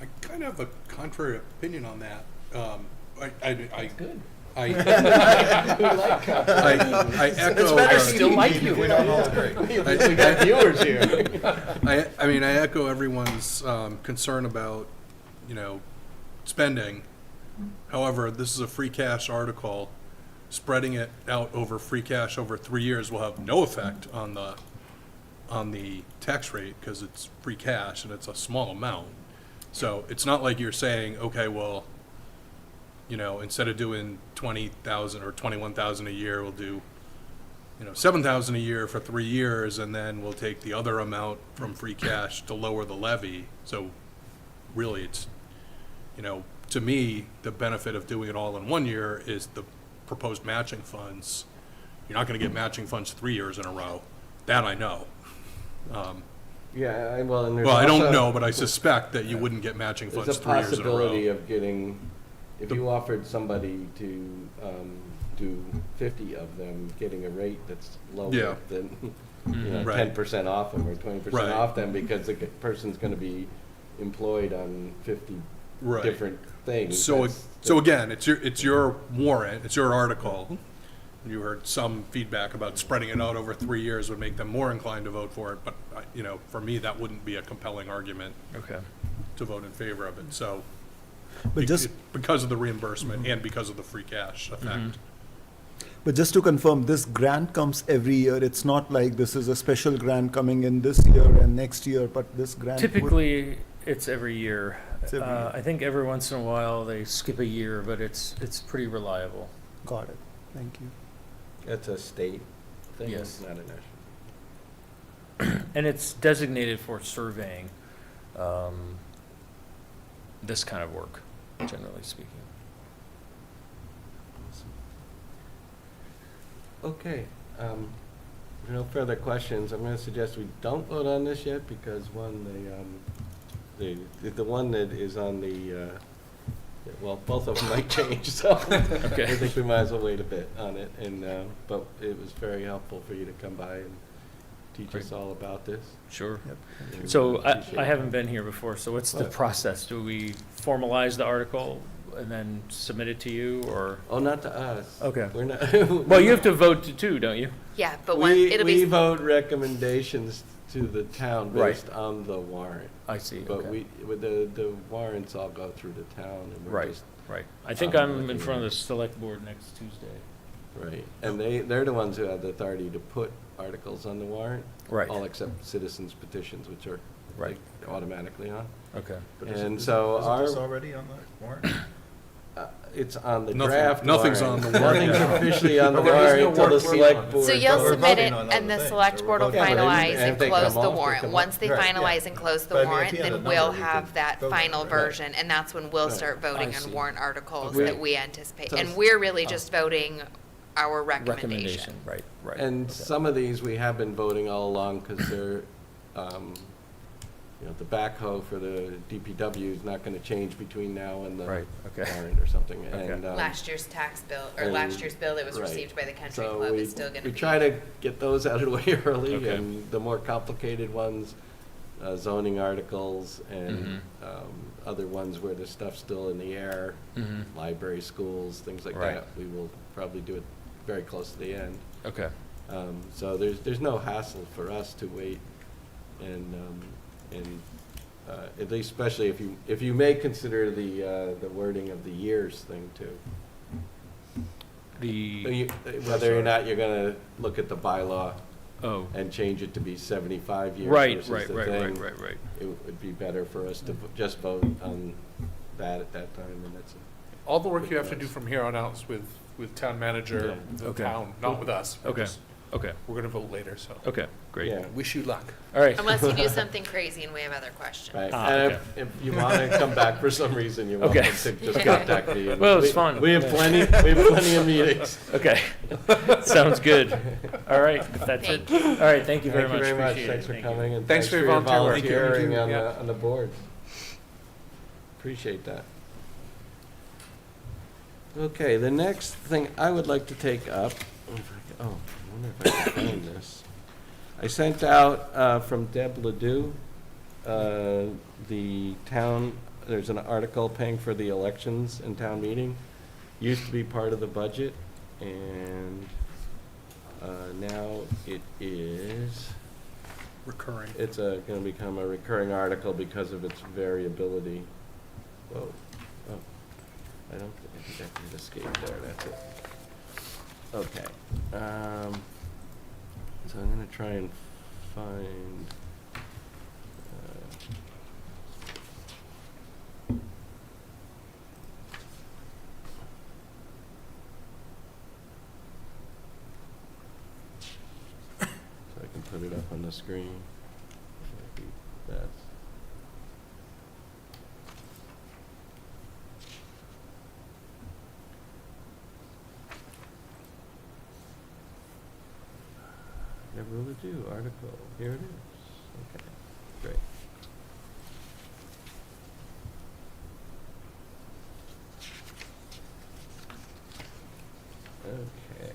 I kind of have a contrary opinion on that. Good. I We like echo. I still like you. We got viewers here. I mean, I echo everyone's concern about, spending. However, this is a free cash article. Spreading it out over free cash over 3 years will have no effect on the tax rate because it's free cash and it's a small amount. So it's not like you're saying, okay, well, instead of doing 20,000 or 21,000 a year, we'll do 7,000 a year for 3 years, and then we'll take the other amount from free cash to lower the levy. So really, it's, to me, the benefit of doing it all in 1 year is the proposed matching funds. You're not going to get matching funds 3 years in a row. That I know. Yeah, well, and there's Well, I don't also- know, but I suspect that you wouldn't get matching There's funds a 3 years in a possibility row. of getting, if you offered somebody to do 50 of them, getting a rate that's Yeah. lower than, Right. 10% off them or 20% Right. off them, because the person's going to be employed on 50 Right. different things. So, That's- so again, it's your warrant, it's your article. You heard some feedback about spreading it out over 3 years would make them more inclined to vote for it, but, for me, that wouldn't be a compelling argument Okay. to vote in favor of it, so. But just Because of the reimbursement and because of the free cash effect. But just to confirm, this grant comes every year. It's not like this is a special grant coming in this year and next year, but this grant. Typically, it's every year. It's every year. I think every once in a while they skip a year, but it's pretty reliable. Got it. Thank you. That's a state thing, Yes. not a national. And it's designated for surveying this kind of work, generally speaking. Okay, no further questions. I'm going to suggest we don't vote on this yet because one, the one that is on the, well, both of them might change, so Okay. I think we might as well wait a bit on it. And but it was very helpful for you to come by and teach us all about this. Sure. Yep. We So appreciate I it. haven't been here before, so what's the What? process? Do we formalize the article and then submit it to you, or? Oh, not to us. Okay. We're not. Well, you have to vote too, don't you? Yeah, but We vote recommendations to the town Right. based on the warrant. I see, But okay. with the warrants all go through the town and we're Right, just, right. I think I'm I'm in looking front of at the select board next Tuesday. right. And they're the ones who have the authority to put articles on the warrant. Right. All except citizens petitions, which are Right. like, automatically on. Okay. But And so isn't this our- already on the warrant? It's on the Nothing- draft nothing's warrant. on the warrant. Nothing's officially on the Oh, there is warrant no until the warrant select on it. board. So you'll we're submit voting it, on and other the things, select or board will we're voting on- Yeah, but finalize if and they close come the off, they warrant. come Once off. they Right, yeah. finalize and close the But I mean, if warrant, you had a then number, we'll you have could that vote on final it, right. version, and that's when we'll Right. start voting I see. on warrant articles Okay. that we anticipate. So- And we're really just voting our recommendation. Right, right. And Okay. some of these we have been voting all along because they're, the backhoe for the DPW is not going to change between now and the Right, okay. warrant or something. Okay. And, Last year's tax bill, or and- last year's bill that was right. received by the country So club we- is still gonna be. We try to get those out of the way early, Okay. and the more complicated ones, zoning articles and other ones where the stuff's still in the air, Mhm. library, schools, things like Right. that, we will probably do it very close to the end. Okay. So there's no hassle for us to wait, and at least especially if you may consider the wording of the years thing too. The, Whether or not you're gonna look at the bylaw oh, and change it to be 75 years right, versus right, the right, thing, right. it would be better for us to just vote on that at that time, and that's it. All the work you have to do from here on out is with town manager, Yeah. the Okay. town, not with us. We're Okay, just- okay, We're gonna vote later, so. okay, great. Yeah. Wish you luck. All right. Unless you do something crazy and we have other questions. Right, Ah, and okay. if you want to come back for some reason, you're welcome Okay. to just contact me. and Well, it's we- fun. We have plenty of meetings. Okay, sounds good. All right, if that's it. Thank you. All right, thank you very much. Thanks Appreciate it. for Thank you. coming, and Thanks thanks for for your your volunteer work. volunteering Thank you. on the board. Appreciate that. Okay, the next thing I would like to take up, I wonder if I can find this. I sent out from Deb Ledoux, the town, there's an article paying for the elections and town meeting. Used to be part of the budget, and now it is, Recurring. it's gonna become a recurring article because of its variability. Whoa, oh, I think I can escape there, that's it. Okay, so I'm gonna try and find, so I can put it up on the screen. Might be best. Never really do, article, here it is, okay, great. Okay,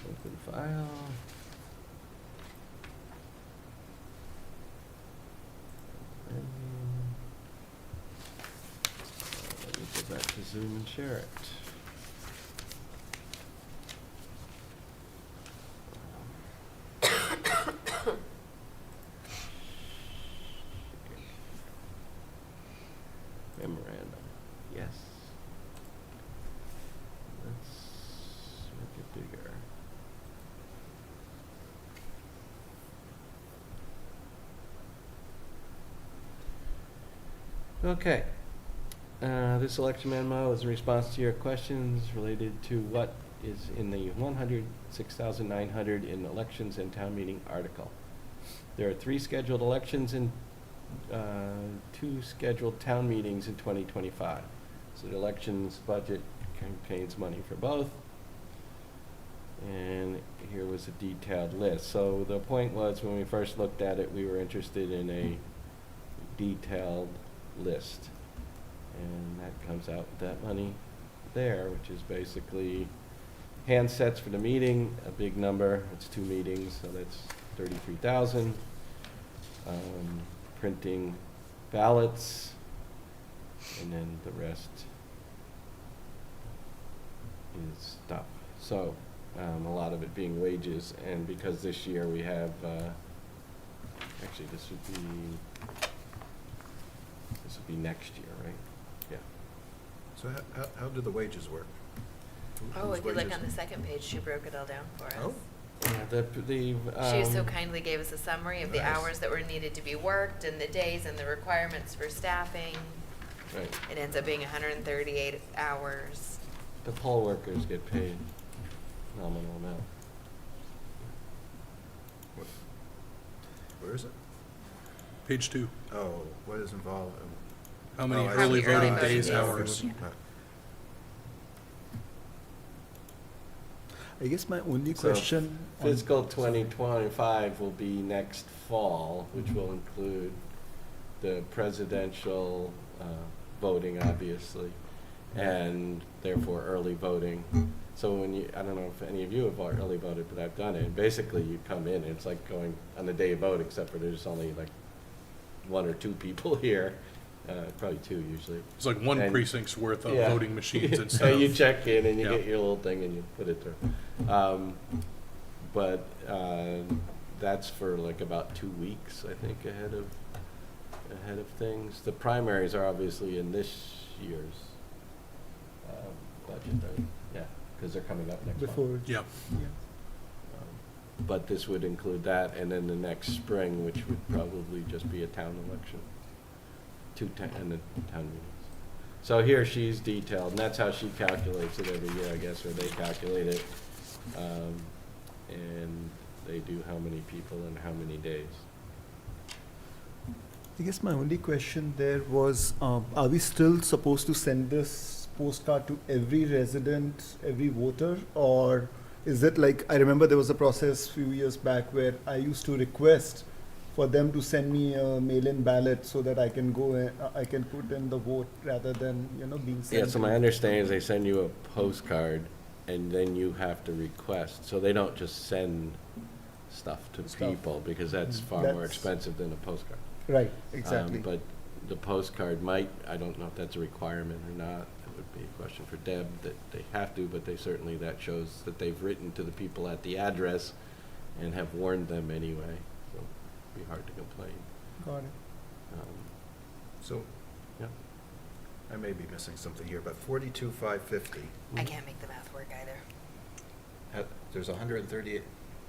open file. Let me go back to Zoom and share it. Memorandum, yes. Let's make it bigger. Okay. This election memo is in response to your questions related to what is in the 106,900 in elections and town meeting article. There are 3 scheduled elections and 2 scheduled town meetings in 2025. So the elections budget contains money for both. And here was a detailed list. So the point was, when we first looked at it, we were interested in a detailed list. And that comes out with that money there, which is basically handsets for the meeting, a big number, it's 2 meetings, so that's 33,000. Printing ballots, and then the rest is stuff. So, a lot of it being wages, and because this year we have, actually this would be next year, right? Yeah. So how do the wages work? Oh, Whose if you look wages? on the second page, she broke it all down for us. Oh, The, She so kindly gave us a summary of the Nice. hours that were needed to be worked and the days and the requirements for staffing. right, It ends up being 138 hours. the poll workers get paid nominal amount. Where is it? Page 2. Oh, what is involved? How many I early see. voting Early days, voting hours? days. I guess my only So, question. on- Fiscal 2025 will be next fall, which will include the presidential voting, obviously, and therefore early voting. So when you, I don't know if any of you have early voted, but I've done it. And basically, you come in, it's like going on the day of vote, except for there's only like 1 or 2 people here, probably 2 usually. It's like one And- precinct's worth of Yeah. voting machines instead And you of, check in and you Yeah. get your little thing and you put it through. But that's for like about 2 weeks, I think, ahead of things. The primaries are obviously in this year's budget, right? Yeah, because they're coming up next month. Before. yeah. But this would include that, and then the next spring, which would probably just be a town election, and the town meetings. So here she's detailed, and that's how she calculates it every year, I guess, or they calculate it. And they do how many people and how many days. I guess my only question there was, are we still supposed to send this postcard to every resident, every voter? Or is it like, I remember there was a process a few years back where I used to request for them to send me a mail-in ballot so that I can go, I can put in the vote rather than, being sent. Yeah, so my understanding is they send you a postcard, and then you have to request. So they don't just send stuff to Stuff. people, because that's far more That's- expensive than a postcard. Right, exactly. But the postcard might, I don't know if that's a requirement or not. It would be a question for Deb, that they have to, but they certainly, that shows that they've written to the people at the address and have warned them anyway. So it'd be hard to complain. Got it. So, Yeah. I may be missing something here, but 42,550, I can't make the math work either. there's 138,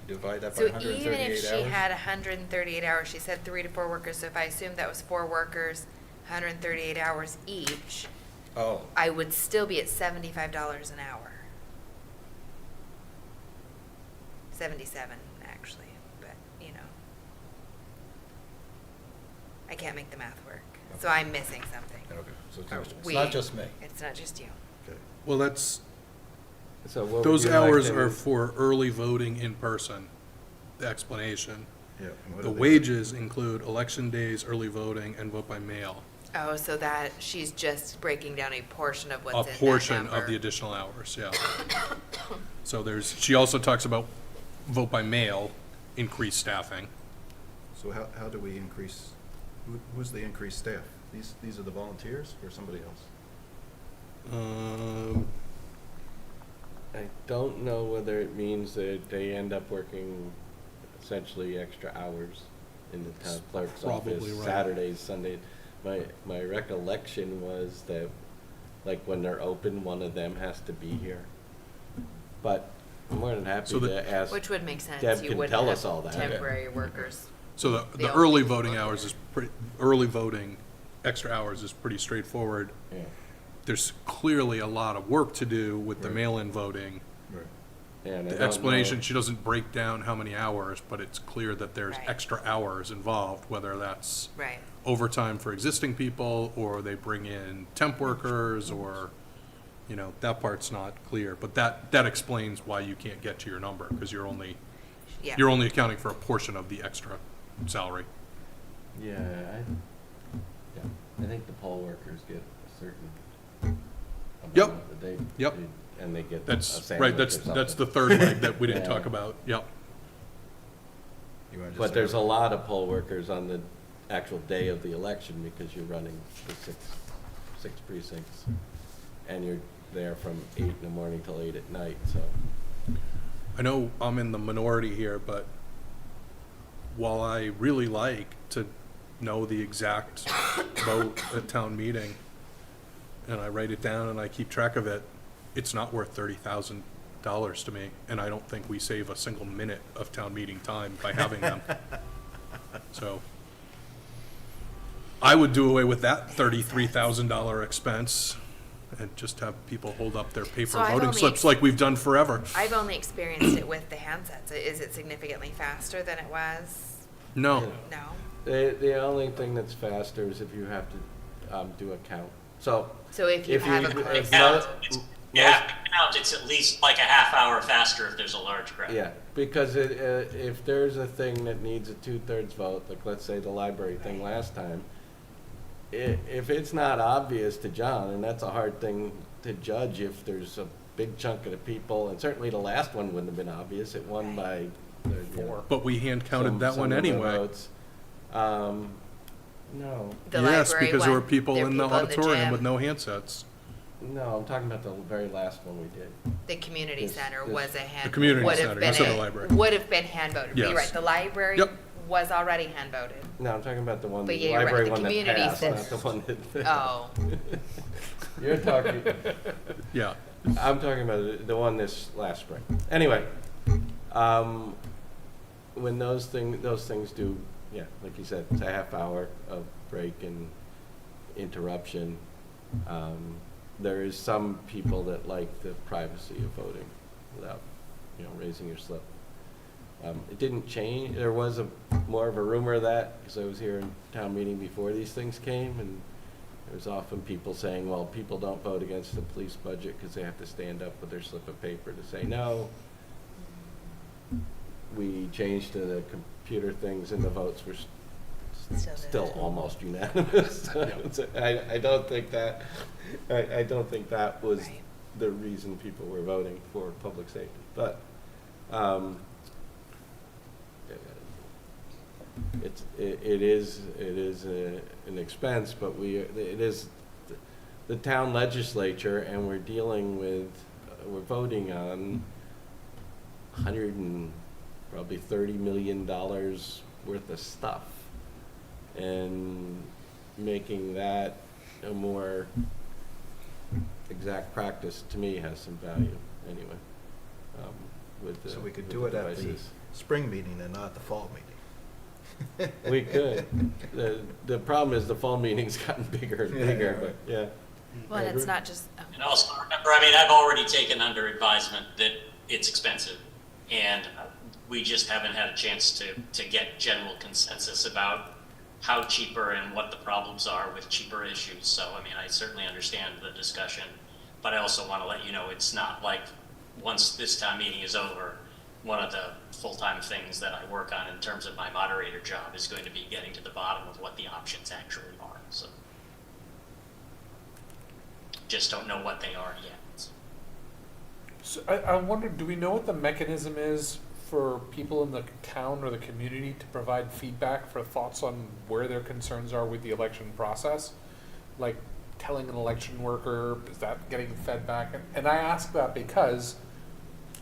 divide that by So 138 even hours? if she had 138 hours, she said 3 to 4 workers, so if I assumed that was 4 workers, 138 hours each, Oh, I would still be at $75 an hour. 77, actually, but, I can't make the math work. So I'm missing something. okay, so Or it's we. not just me. It's not just you. Okay. Well, that's, So what would those you like hours to- are for early voting in person, the explanation. Yeah. and what The are they? wages include election days, early voting, and vote by mail. Oh, so that she's just breaking down a portion of what's in A that portion of number. the additional hours, yeah. So she also talks about vote by mail, increased staffing. So how do we increase, who's the increased staff? These are the volunteers or somebody else? I don't know whether it means that they end up working essentially extra hours in the town clerk's Probably office, right. Saturdays, Sundays. My recollection was that, like, when they're open, one of them has to be here. But I'm more than happy So the- to ask. Which would make sense. Deb You can wouldn't tell have us all that. temporary workers. So The the only early people voting voting. hours is early voting, extra hours is pretty straightforward. Yeah. There's clearly a lot of work to do with the Right. mail-in voting. Right. And I The don't explanation, know- she doesn't break down how many hours, but it's clear that there's Right. extra hours involved, whether that's Right. overtime for existing people, or they bring in temp workers, or, that part's not clear. But that explains why you can't get to your number, because you're only Yeah. accounting for a portion of the extra salary. Yeah, I think the poll workers get a certain Yep. amount that they. Yep. And they get a That's, sandwich right, or that's the something. third leg that we didn't Yeah. talk about, yep. You wanna just But say there's a everything? lot of poll workers on the actual day of the election, because you're running the six precincts. And you're there from 8 in the morning till 8 at night, so. I know I'm in the minority here, but while I really like to know the exact vote at town meeting, and I write it down and I keep track of it, it's not worth $30,000 dollars to me, and I don't think we save a single minute of town meeting time by having them. So I would do away with that $33,000 expense and just have people hold up their paper So I've voting only slips like we've done forever. I've only experienced it with the handsets. Is it significantly faster than it was? No. No? The only thing that's faster is if you have to do a count. So So if you have a close if vote, You have to count, it's at least like a half hour faster if there's a large crowd. Yeah, because if there's a thing that needs a 2/3 vote, like let's say the library thing last time, if it's not obvious to John, and that's a hard thing to judge if there's a big chunk of the people, and certainly the last one wouldn't have been obvious, it won by four. But we hand counted that one anyway. No, the Yes, library because there were one, people there are in the people auditorium gym. with no handsets. no, I'm talking about the very last one we did. The community This- center this- was a hand. community would have center, been you said a- the library. Would have been hand voted. You're Yes. right, the library Yep. was already hand voted. No, I'm talking about the one, But the yeah, you're right, library the one that community passed, not center. the one that. Oh, You're talking, Yeah. I'm talking about the one this last spring. Anyway, when those things do, yeah, like you said, it's a half hour of break and interruption. There is some people that like the privacy of voting without, raising your slip. It didn't change. There was more of a rumor of that, because I was here in town meeting before these things came, and there was often people saying, well, people don't vote against the police budget because they have to stand up with their slip of paper to say no. We changed to the computer things, and the votes were still almost unanimous. So I don't think that, I don't think that was Right. the reason people were voting for public safety. But it is an expense, but it is the town legislature, and we're dealing with, we're voting on probably $30 million worth of stuff, and making that a more exact practice to me has some value anyway. With the, So we could with do the it at the devices. spring meeting and not the fall meeting. We could. The problem is the fall meeting's gotten bigger and bigger, but yeah. well, and it's not just, And also remember, I've already taken under advisement that it's expensive, and we just haven't had a chance to get general consensus about how cheaper and what the problems are with cheaper issues. So, I certainly understand the discussion, but I also want to let you know it's not like once this town meeting is over, one of the full-time things that I work on in terms of my moderator job is going to be getting to the bottom of what the options actually are. So, just don't know what they are yet. So I wonder, do we know what the mechanism is for people in the town or the community to provide feedback for thoughts on where their concerns are with the election process? Like telling an election worker, is that getting fed back? And I ask that because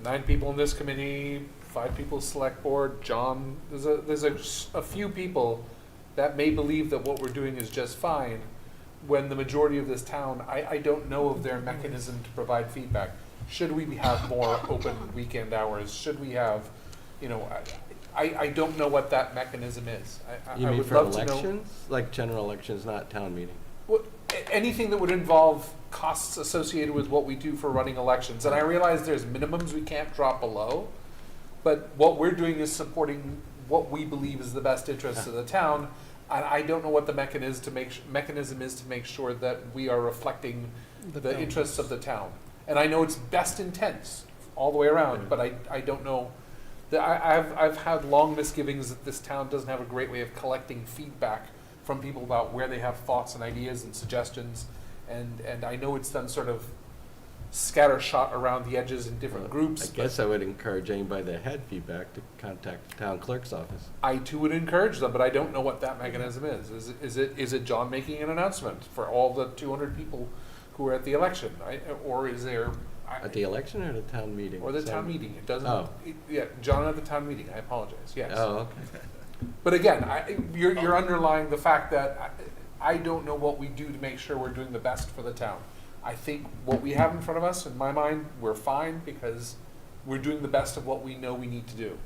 9 people in this committee, 5 people select board, John, there's a few people that may believe that what we're doing is just fine, when the majority of this town, I don't know of their mechanism to provide feedback. Should we have more open weekend hours? Should we have, I don't know what that mechanism is. You I mean would for love to know. elections? Like general elections, not town meeting? Anything that would involve costs associated with what we do for running elections. And I realize there's minimums we can't drop below, but what we're doing is supporting what we believe is the best interest of the town. And I don't know what the mechanism is to make sure that we are reflecting the interests of the town. And I know it's best intents all the way around, but I don't know. I've had long misgivings that this town doesn't have a great way of collecting feedback from people about where they have thoughts and ideas and suggestions. And I know it's done sort of scattershot around the edges in different groups. I guess I would encourage anybody that had feedback to contact the town clerk's office. I too would encourage them, but I don't know what that mechanism is. Is it John making an announcement for all the 200 people who are at the election? Or is there... At the election or the town meeting? Or the town meeting. It doesn't... Oh. Yeah, John at the town meeting. I apologize. Yes. Oh, okay. But again, you're underlying the fact that I don't know what we do to make sure we're doing the best for the town. I think what we have in front of us, in my mind, we're fine because we're doing the best of what we know we need to do.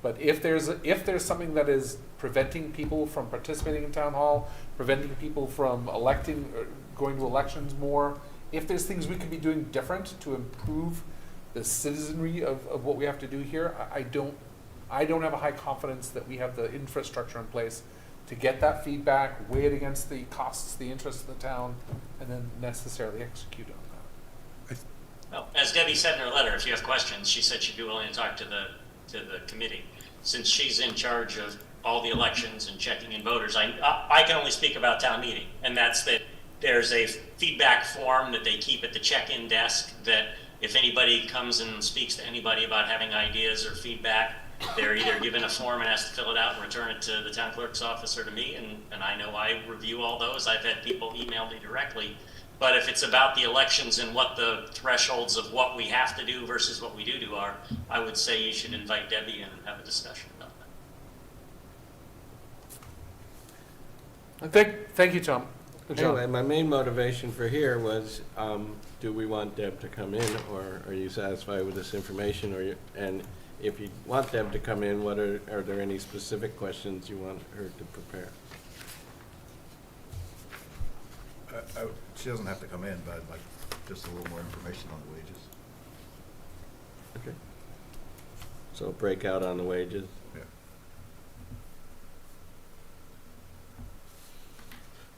But if there's something that is preventing people from participating in town hall, preventing people from electing or going to elections more, if there's things we could be doing different to improve the citizenry of what we have to do here, I don't have a high confidence that we have the infrastructure in place to get that feedback, weigh it against the costs, the interests of the town, and then necessarily execute on that. Well, as Debbie said in her letter, if you have questions, she said she'd be willing to talk to the committee. Since she's in charge of all the elections and checking in voters, I can only speak about town meeting, and that's that there's a feedback form that they keep at the check-in desk that if anybody comes and speaks to anybody about having ideas or feedback, they're either given a form and asked to fill it out and return it to the town clerk's office or to me, and I know I review all those. I've had people email me directly. But if it's about the elections and what the thresholds of what we have to do versus what we do are, I would say you should invite Debbie in and have a discussion about that. Thank you, Tom. John. Anyway, my main motivation for here was, do we want Deb to come in, or are you satisfied with this information? And if you want Deb to come in, are there any specific questions you want her to prepare? She doesn't have to come in, but I'd like just a little more information on the wages. Okay. So a breakout on the wages. Yeah.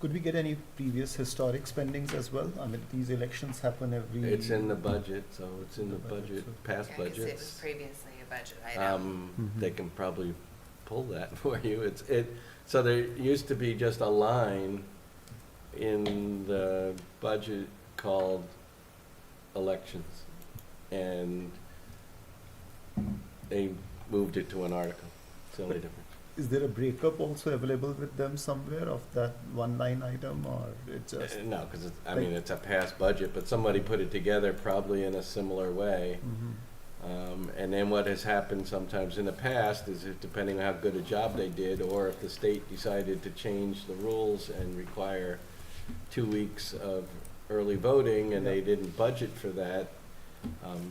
Could we get any previous historic spendings as well? I mean, these elections happen every. It's in the budget, so it's in the budget, past Yeah, 'cause it was budgets. previously a budget item. They can probably pull that for you. So there used to be just a line in the budget called elections, and they moved it to an article. It's the only difference. Is there a breakup also available with them somewhere of that one line item, or it just? No, because it's a past budget, but somebody put it together probably in a similar way. And then what has happened sometimes in the past is, if, depending on how good a job they did, or if the state decided to change the rules and require 2 weeks of early voting and they didn't budget for that,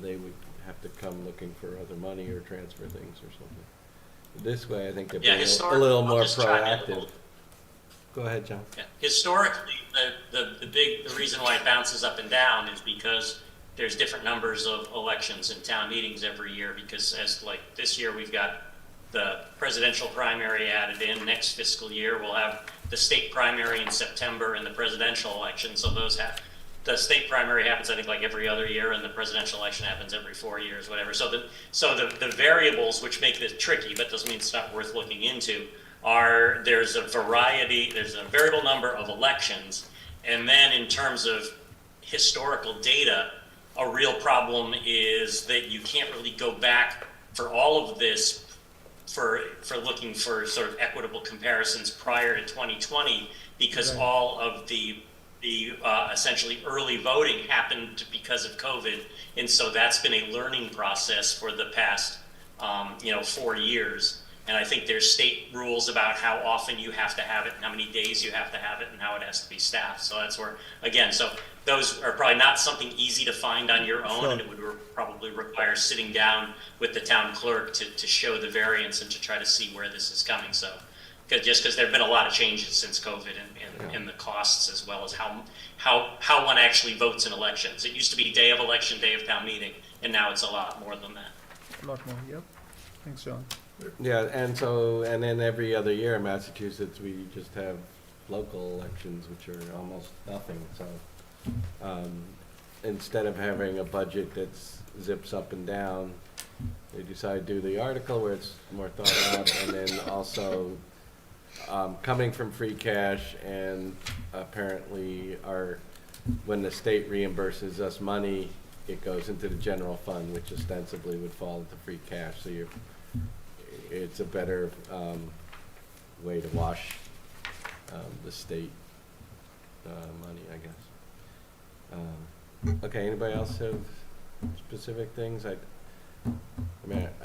they would have to come looking for other money or transfer things or something. This way, I think they're being a little more proactive. Go ahead, John. Yeah. Historically, the reason why it bounces up and down is because there's different numbers of elections and town meetings every year, because as like this year we've got the presidential primary added in. Next fiscal year we'll have the state primary in September and the presidential election. So the state primary happens, I think, like every other year, and the presidential election happens every 4 years, whatever. So the variables which make this tricky, but doesn't mean it's not worth looking into, are there's a variable number of elections, and then in terms of historical data, a real problem is that you can't really go back for all of this for looking for sort of equitable comparisons prior to 2020, because all of the essentially early voting happened because of COVID, and so that's been a learning process for the past 4 years. And I think there's state rules about how often you have to have it, and how many days you have to have it, and how it has to be staffed. So that's where, again, so those are probably not something easy to find on your own, and it would probably require sitting down with the town clerk to show the variance and to try to see where this is coming. So, because there have been a lot of changes since COVID, and the costs, as well as how one actually votes in elections. It used to be day of election, day of town meeting, and now it's a lot more than that. A lot more, yep. Thanks, John. Yeah, and then every other year in Massachusetts, we just have local elections, which are almost nothing. So instead of having a budget that zips up and down, they decide to do the article where it's more thought out, and then also coming from free cash, and apparently when the state reimburses us money, it goes into the general fund, which ostensibly would fall into free cash. So it's a better way to wash the state money, I guess. Okay, anybody else have specific things? I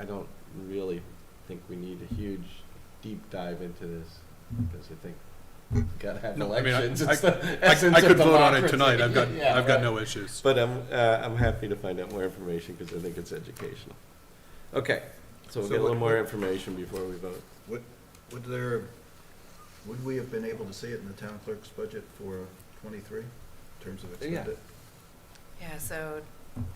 don't really think we need a huge deep dive into this, because I think gotta have No, I mean, elections. I It's the I essence could of vote on it democracy. tonight. Yeah, I've got right. no issues. But I'm happy to find out more information because I think it's educational. Okay, so we'll So get a little what- more information before we vote. Would we have been able to see it in the town clerk's budget for '23 in terms of Yeah. expended? Yeah, so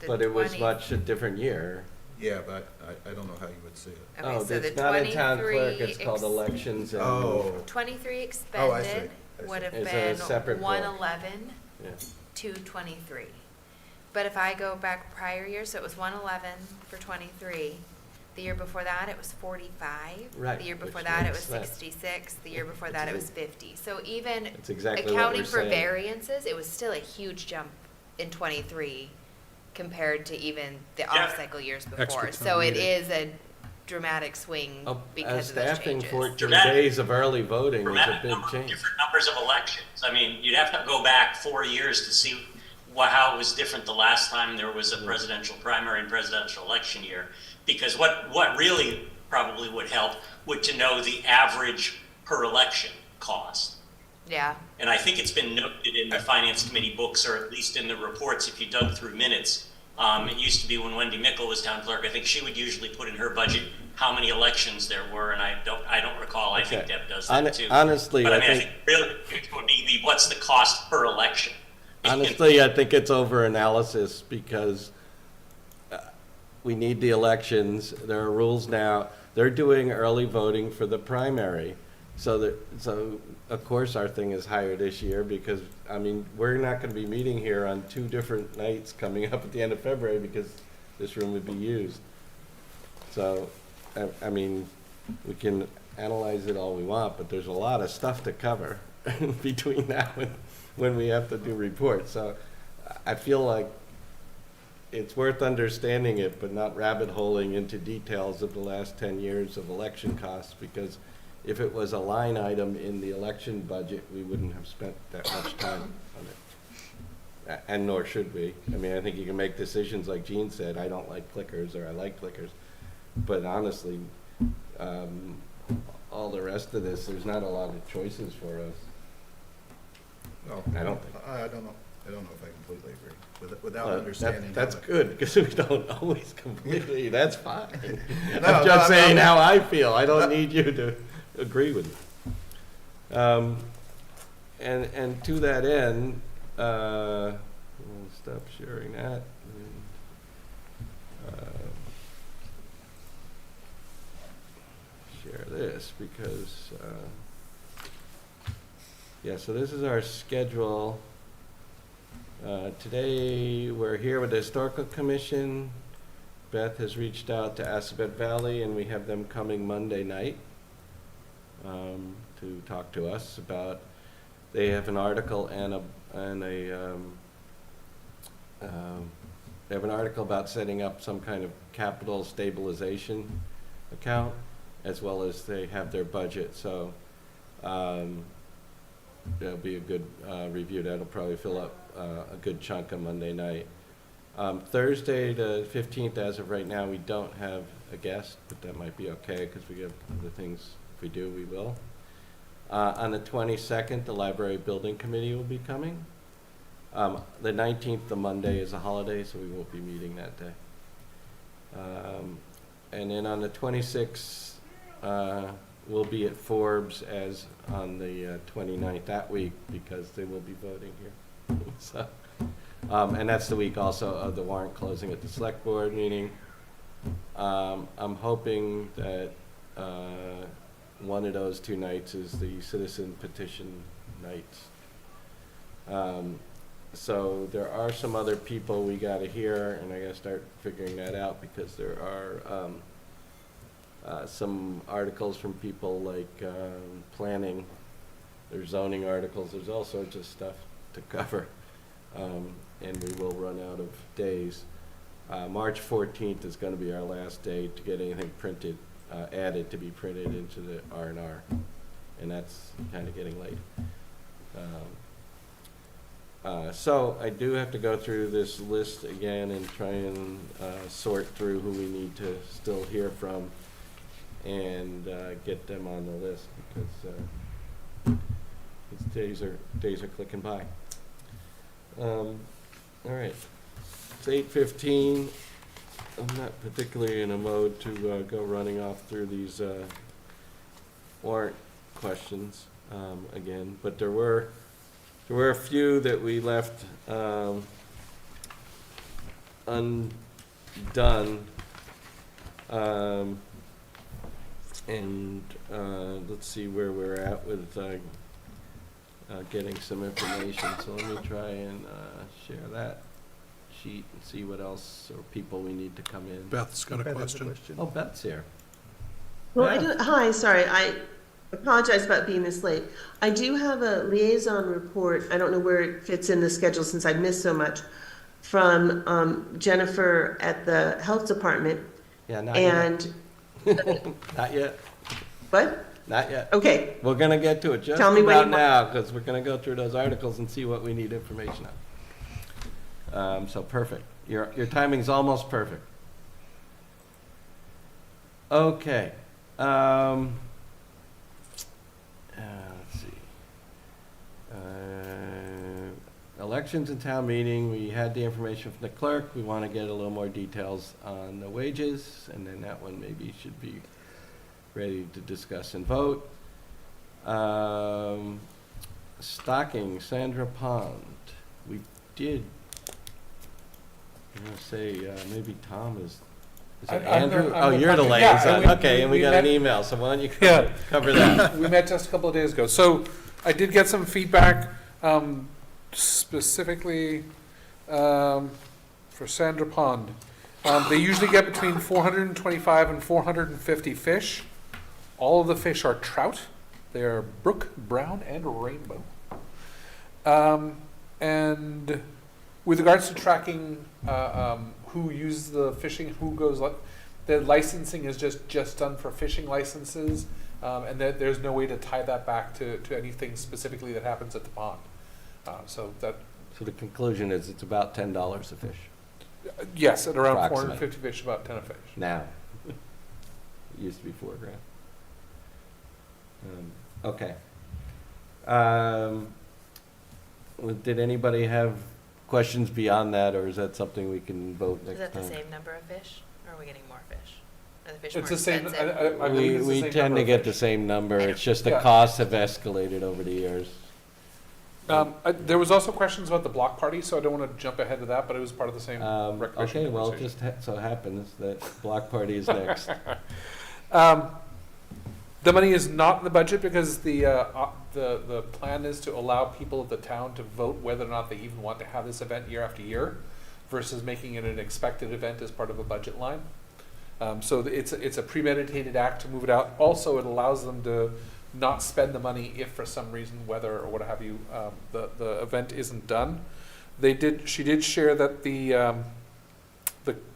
the But it was 20 much a different year. Yeah, but I don't know how you would see it. Okay, Oh, so the it's not in town 23 clerk, it's called elections and. Oh. 23 Oh, I see. expended I see. would have It's a been separate book. 111, Yeah. 223. But if I go back prior years, so it was 111 for 23. The year before that, it was 45. Right, The year before which that, it makes was sense. 66. The year before that, it was 50. So even It's exactly what accounting we're for saying. variances, it was still a huge jump in 23 compared to even the Yeah. off-cycle years Extra before. town So it meeting. is a dramatic swing Oh, because of those staffing changes. 14 Dramatic- days of early voting is a dramatic big number of change. different numbers of elections. I mean, you'd have to go back 4 years to see how it was different the last time there was a presidential primary and presidential election year. Because what really probably would help would to know the average per election cost. Yeah. And I think it's been noted in the finance committee books, or at least in the reports, if you dug through minutes. It used to be when Wendy Mickle was town clerk, I think she would usually put in her budget how many elections there were, and I don't recall. I think Okay. Deb does that too. Honestly, But I I mean, I think, think really it would be what's the cost per election? honestly, I think it's over-analysis because we need the elections. There are rules now. They're doing early voting for the primary. So of course our thing is higher this year because, I mean, we're not gonna be meeting here on 2 different nights coming up at the end of February because this room would be used. So, I mean, we can analyze it all we want, but there's a lot of stuff to cover between now and when we have to do reports. So I feel like it's worth understanding it, but not rabbit holing into details of the last 10 years of election costs, because if it was a line item in the election budget, we wouldn't have spent that much time on it. And nor should we. I mean, I think you can make decisions like Gene said, I don't like clickers, or I like clickers. But honestly, all the rest of this, there's not a lot of choices for us. Well, I don't think. I don't know. I don't know if I completely agree. Without Well, understanding. That's how the- good, because we don't always completely, that's fine. No, I'm just no, saying no. how I feel, I don't need you to agree with me. And to that end, we'll stop sharing that. and, Share this, because, yeah, so this is our schedule. Today, we're here with the Historical Commission. Beth has reached out to Assabet Valley, and we have them coming Monday night to talk to us about, they have an article they have an article about setting up some kind of capital stabilization account, as well as they have their budget. So that'll be a good review. That'll probably fill up a good chunk of Monday night. Thursday, the 15th, as of right now, we don't have a guest, but that might be okay because we have other things. If we do, we will. On the 22nd, the Library Building Committee will be coming. The 19th, the Monday, is a holiday, so we won't be meeting that day. And then on the 26th, we'll be at Forbes as on the 29th that week because they will be voting here. So, and that's the week also of the warrant closing at the select board meeting. I'm hoping that one of those 2 nights is the citizen petition nights. So there are some other people we gotta hear, and I gotta start figuring that out because there are some articles from people like planning, there's zoning articles, there's all sorts of stuff to cover, and we will run out of days. March 14th is gonna be our last day to get anything printed, added to be printed into the R&R, and that's kinda getting late. So I do have to go through this list again and try and sort through who we need to still hear from and get them on the list because These days are clicking by. All right, it's 8:15. I'm not particularly in a mode to go running off through these warrant questions again, but there were a few that we left undone. And let's see where we're at with getting some information. So let me try and share that sheet and see what else or people we need to come in. Beth's got a Beth has question. Oh, Beth's here. Well, Yeah. hi, sorry, I apologize about being this late. I do have a liaison report, I don't know where it fits in the schedule since I missed so much, from Jennifer at the Health Department. Yeah, not yet. And, Not yet. what? Not yet. Okay, We're gonna get to it just Tell me when about you now, because we're gonna go through those articles and see what we need information on. So perfect. Your timing's almost perfect. Okay. Let's see. Elections and town meeting, we had the information from the clerk. We want to get a little more details on the wages, and then that one maybe should be ready to discuss and vote. Stocking, Sandra Pond. We did, I'm gonna say, maybe Tom is it I'm Andrew? I'm Oh, you're the yeah, liaison. and Okay, and we got an met- email, so why don't you Yeah. cover that? We met just a couple of days ago. So I did get some feedback, specifically for Sandra Pond. They usually get between 425 and 450 fish. All of the fish are trout. They are brook, brown, and rainbow. And with regards to tracking who uses the fishing, who goes, the licensing is just done for fishing licenses, and there's no way to tie that back to anything specifically that happens at the pond. So So the conclusion is it's about $10 a fish yes, at around Approximate. 450 fish, about 10 a fish. now. It used to be $4,000. Okay. Did anybody have questions beyond that, or is that something we can vote Is next that the time? same number of fish, or are we getting more fish? Are the fish It's more the same. expensive? I believe it's the We same tend number to of get the fish. same number, it's just the Yeah. costs have escalated over the years. There was also questions about the block party, so I don't want to jump ahead of that, but it was part of the same recreation Okay, well, it conversation. just so happens that block party is next. The money is not in the budget because the plan is to allow people of the town to vote whether or not they even want to have this event year after year, versus making it an expected event as part of a budget line. So it's a premeditated act to move it out. Also, it allows them to not spend the money if for some reason, weather or what have you, the event isn't done. She did share that the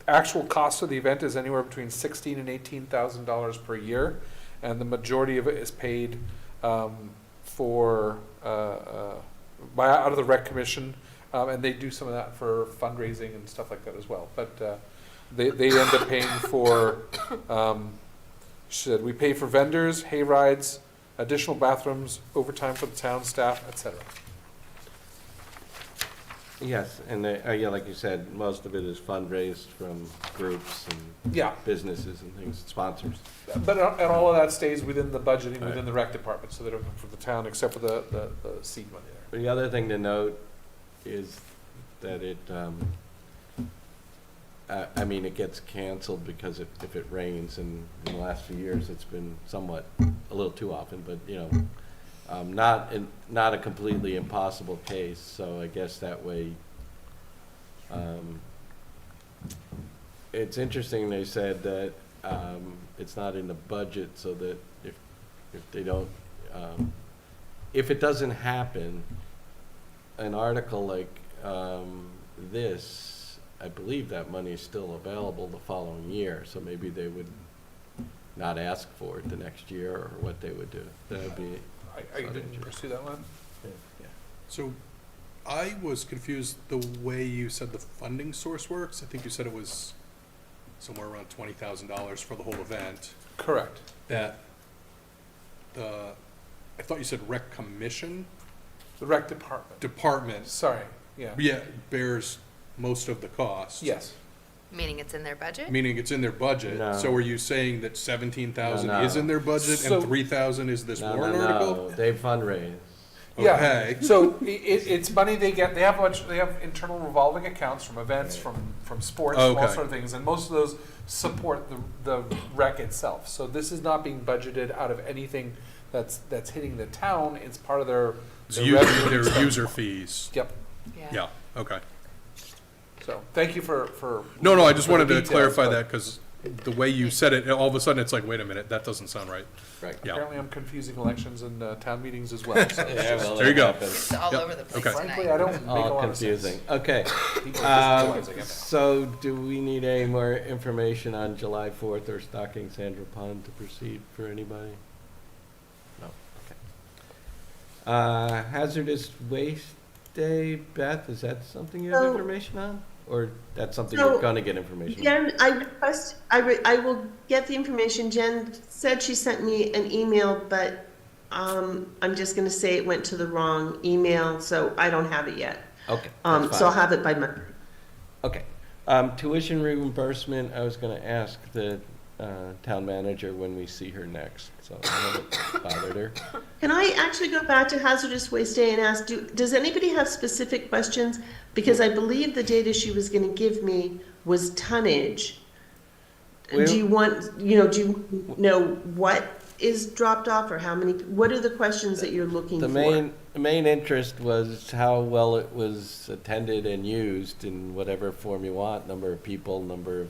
actual cost of the event is anywhere between $16,000 and $18,000 per year, and the majority of it is paid out of the rec commission, and they do some of that for fundraising and stuff like that as well. But they end up paying for. She said we pay for vendors, hay rides, additional bathrooms, overtime for the town staff, etc. Yes, and yeah, like you said, most of it is fundraised from groups and Yeah, businesses and things, sponsors. but and all of that stays within the budgeting Right. within the rec department, so they don't come from the town except for the seed money there. The other thing to note is that it, I mean, it gets canceled because if it rains, and in the last few years, it's been somewhat, a little too often, but, you know, not a completely impossible case, so I guess that way, it's interesting, they said that, it's not in the budget, so that if they don't, if it doesn't happen, an article like, this, I believe that money is still available the following year, so maybe they would not ask for it the next year, or what they would do. That would be, I didn't pursue that one. So I was confused the way you said the funding source works. I think you said it was somewhere around $20,000 for the whole event. Correct. That I thought you said rec commission The rec department, sorry, yeah. Yeah, bears most of the cost. Yes. Meaning it's in their budget? Meaning it's in their budget. No. So are you saying that 17,000 No, no. is in their budget So- and 3,000 is this No, warrant no, article? no, they fundraise. Yeah, Okay. so it's money they get, they have internal revolving accounts from events, from sports, from all Okay. sort of things, and most of those support the rec itself. So this is not being budgeted out of anything that's hitting the town, it's part of their It's their user, revenue their expense. user fees. Yep, Yeah, okay. so, thank you for. No, I just for the wanted to details, clarify but that because the way you said it, all of a sudden it's like, wait a minute, that doesn't sound right. Right. Yeah. Apparently I'm confusing elections and town meetings as well, so it's Yeah, just- well, There you that go. happens. It's all Yep. over the place Okay. frankly, tonight. I don't make a All lot of sense. confusing. Okay. People are visualizing it now. So do we need any more information on July 4th or Stocking Sandra Pond to proceed for anybody? No, okay. Hazardous Waste Day, Beth, is that something you have So- information on? Or that's something So, you're gonna get information on? Jen, I will get the information. Jen said she sent me an email, but I'm just gonna say it went to the wrong email, so I don't have it yet. Okay, So that's I'll fine. have it by Monday. Okay. Tuition reimbursement, I was gonna ask the town manager when we see her next, so I haven't bothered her. Can I actually go back to Hazardous Waste Day and ask, does anybody have specific questions? Because I believe the data she was gonna give me was tonnage. Well- Do you want, do you know what is dropped off or how many, what are the questions that you're looking for? The main interest was how well it was attended and used in whatever form you want, number of people, number of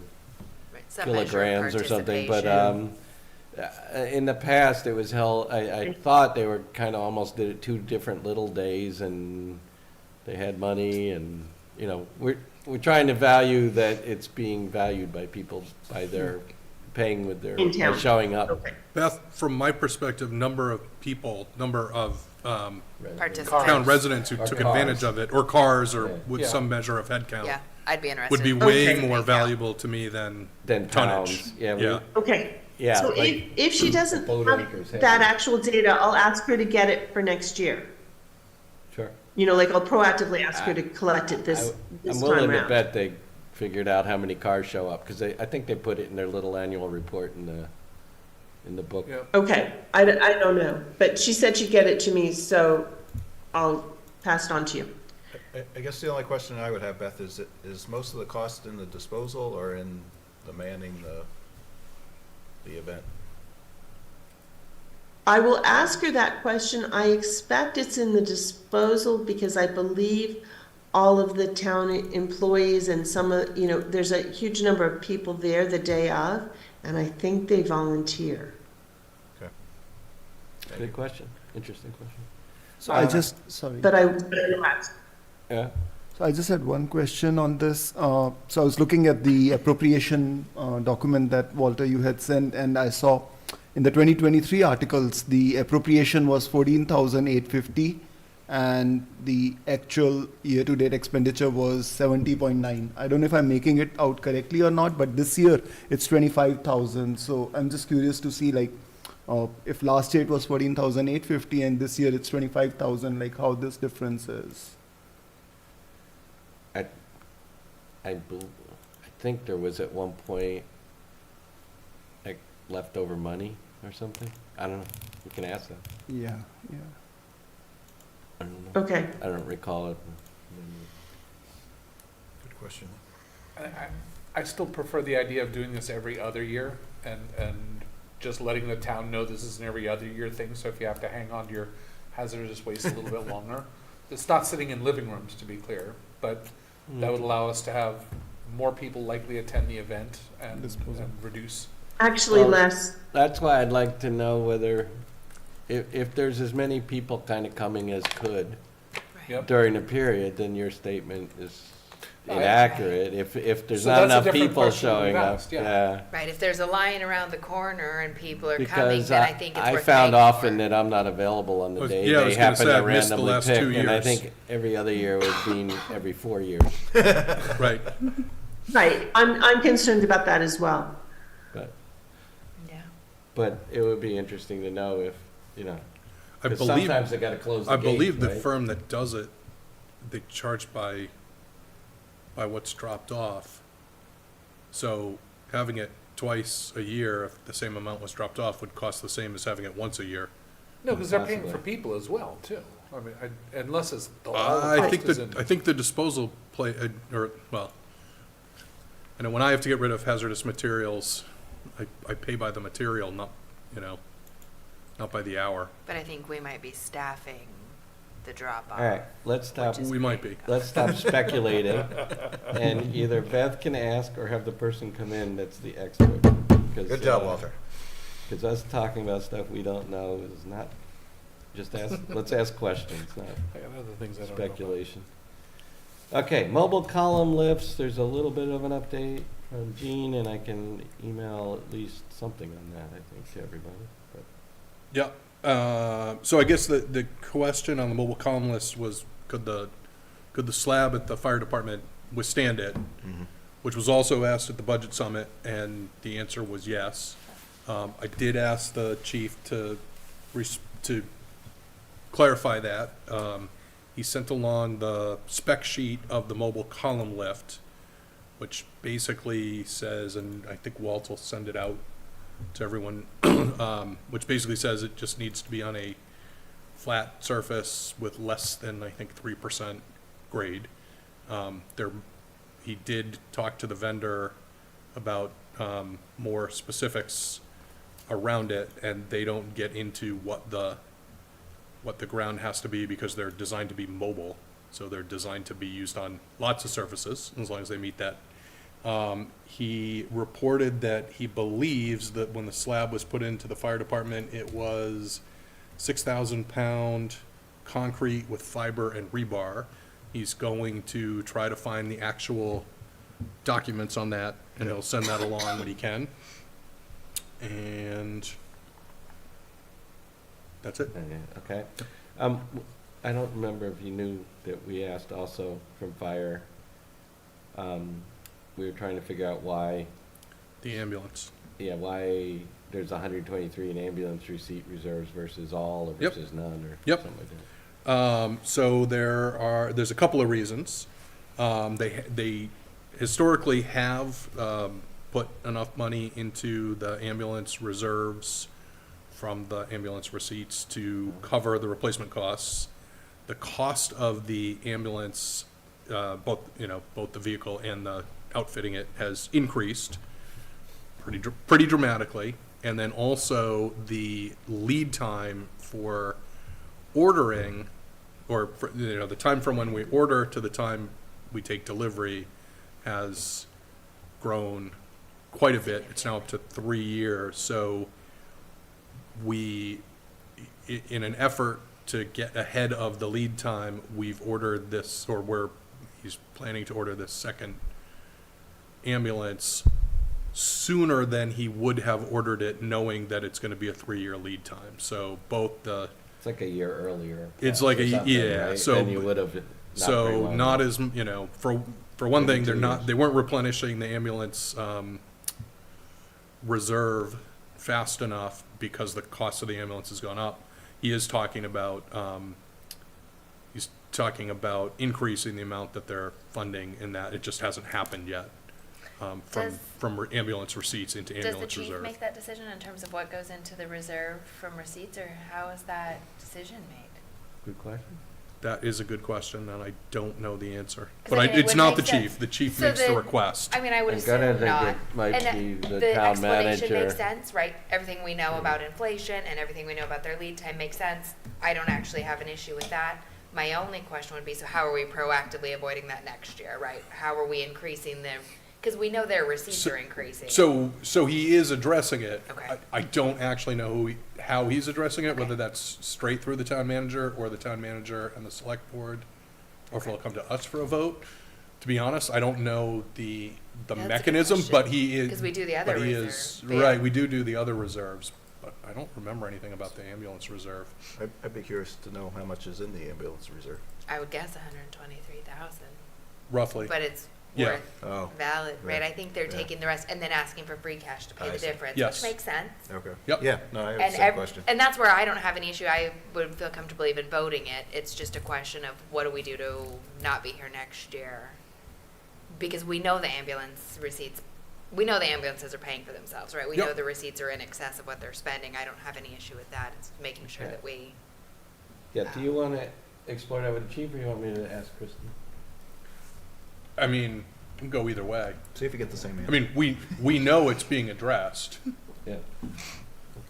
Right, some measure of kilograms or something, but, participation. in the past, it was held, I thought they were kind of almost did it two different little days, and they had money, and, we're trying to value that it's being valued by people, by their, paying with their, In town. by showing up. Okay. Beth, from my perspective, number of people, number of Participants. town residents who Or took cars. advantage of it, or cars, or Yeah. with Yeah. some measure of headcount, Yeah, I'd be interested. would be in way the more breakdown. valuable to me than Than tonnage. towns, yeah, Yeah. Okay. Yeah, So like if she doesn't boat have anchors have that it. actual data, I'll ask her to get it for next year. Sure. Like I'll proactively ask her to collect it this I'm time willing to round. bet they figured out how many cars show up, because I think they put it in their little annual report in the book. Yeah. Okay, I don't know, but she said she'd get it to me, so I'll pass it on to you. I guess the only question I would have, Beth, is most of the cost in the disposal or in the manning the event? I will ask her that question. I expect it's in the disposal because I believe all of the town employees and some of, there's a huge number of people there the day of, and I think they volunteer. Good question, interesting question. So I just, sorry. But I will ask. Yeah, So I just had one question on this. So I was looking at the appropriation document that Walter you had sent, and I saw in the 2023 articles the appropriation was 14,850, and the actual year-to-date expenditure was 70.9. I don't know if I'm making it out correctly or not, but this year it's 25,000. So I'm just curious to see if last year it was 14,850 and this year it's 25,000, how this difference is. I think there was at one point, leftover money or something. I don't know, you can ask them. Yeah. I don't know. Okay. I don't recall it. Good question. I still prefer the idea of doing this every other year and just letting the town know this is an every other year thing, so if you have to hang on to your hazardous waste a little bit longer. It's not sitting in living rooms, to be clear, but that would allow us to have more people likely attend the event and reduce. Actually, Well, less. That's why I'd like to know whether, if there's as many people kind of coming as could Yep. during the period, then your statement is Oh, inaccurate. If there's So not that's a enough different people question than showing we've up, asked, yeah. yeah. Right, if there's a line around the corner and people are coming, Because then I think it's I worth found paying often for. that I'm not available on the day Yeah, I they was gonna happen say, to I've missed the randomly last pick, 2 and I years. think every other year would be every 4 years. Right. Right. I'm concerned about that as well. But Yeah. it would be interesting to know if, I 'Cause believe, sometimes they gotta close the I gate, believe the right? firm that does it, they charge by what's dropped off. So having it twice a year, if the same amount was dropped off, would cost the same as having it once a year. No, because they're paying for Possibly. people as well, too. I mean, unless it's, all I the think cost is that, in. I think the disposal I know when I have to get rid of hazardous materials, I pay by the material, not, not by the hour. But I think we might be staffing the drop-off. All right, let's stop, which is We might great. be. let's stop speculating, and either Beth can ask or have the person come in that's the expert. Good job, Walter. Because us talking about stuff we don't know is not, just ask, let's ask questions, not I got other things I don't know about. speculation. Okay, mobile column lifts, there's a little bit of an update from Gene, and I can email at least something on that, I think, to everybody. But Yeah, so I guess the question on the mobile column list was, could the slab at the fire department withstand it? Which was also asked at the budget summit, and the answer was yes. I did ask the chief to clarify that. He sent along the spec sheet of the mobile column lift, which basically says, and I think Walt will send it out to everyone, which basically says it just needs to be on a flat surface with less than, I think, 3% grade. He did talk to the vendor about more specifics around it, and they don't get into what the ground has to be because they're designed to be mobile. So they're designed to be used on lots of surfaces, as long as they meet that. He reported that he believes that when the slab was put into the fire department, it was 6,000 pound concrete with fiber and rebar. He's going to try to find the actual documents on that, and he'll send that along when he can. And that's it. Okay. I don't remember if you knew that we asked also from fire. We were trying to figure out why, The ambulance. why there's 123 in ambulance receipt reserves versus all or Yep. versus none or Yep. something like that. So there's a couple of reasons. They historically have put enough money into the ambulance reserves from the ambulance receipts to cover the replacement costs. The cost of the ambulance, both the vehicle and the outfitting it, has increased pretty dramatically. And then also the lead time for ordering, or the time from when we order to the time we take delivery has grown quite a bit. It's now up to 3 years. So in an effort to get ahead of the lead time, we've ordered this, or he's planning to order this second ambulance sooner than he would have ordered it, knowing that it's going to be a 3-year lead time. So both the It's like a year earlier. It's or like something, yeah, right? so Than you would have. so not as for one thing, Maybe they weren't replenishing the ambulance reserve fast enough because the cost of the ambulance has gone up. He is talking about increasing the amount that they're funding, in that it just hasn't happened yet. From ambulance receipts into Does the ambulance chief reserve. make that decision in terms of what goes into the reserve from receipts, or how is that decision made? Good question. That is a good question, and I don't know the answer. 'Cause, But I mean, it it's would not the make sense. chief. The chief So makes the the- request. I mean, I would I'm gonna assume think not. it might And be the the town explanation manager. makes sense, right? Everything we know about inflation and everything we know about their lead time makes sense. I don't actually have an issue with that. My only question would be, so how are we proactively avoiding that next year, right? How are we increasing them? Because we know their receipts are increasing. So he is addressing it. Okay. I don't actually know how he's addressing it, Okay. whether that's straight through the town manager or the town manager and the select board, or if it'll come to us for a vote. To be honest, I don't know the That's a good mechanism, question. but he is. 'Cause we do the other but he reserve, is- but yeah. Right, we do the other reserves, but I don't remember anything about the ambulance reserve. I'd be curious to know how much is in the ambulance reserve. I would guess 123,000, Roughly. but it's Yeah. worth Oh, valid, right? yeah, I think they're yeah. taking the rest and then asking for free cash to pay I the see. difference, Yes. which makes sense. okay. Yep. Yeah, no, I have the And same question. and that's where I don't have an issue. I would feel comfortable even voting it. It's just a question of what do we do to not be here next year? Because we know the ambulance receipts, we know the ambulances are paying for themselves, right? We Yep. know the receipts are in excess of what they're spending. I don't have any issue with that. It's making sure Okay. that we, Yeah, do you want to explore that with the chief, or you want me to ask Kristen? I mean, can go either way. See if you get the same answer. I mean, we know it's being addressed, Yeah.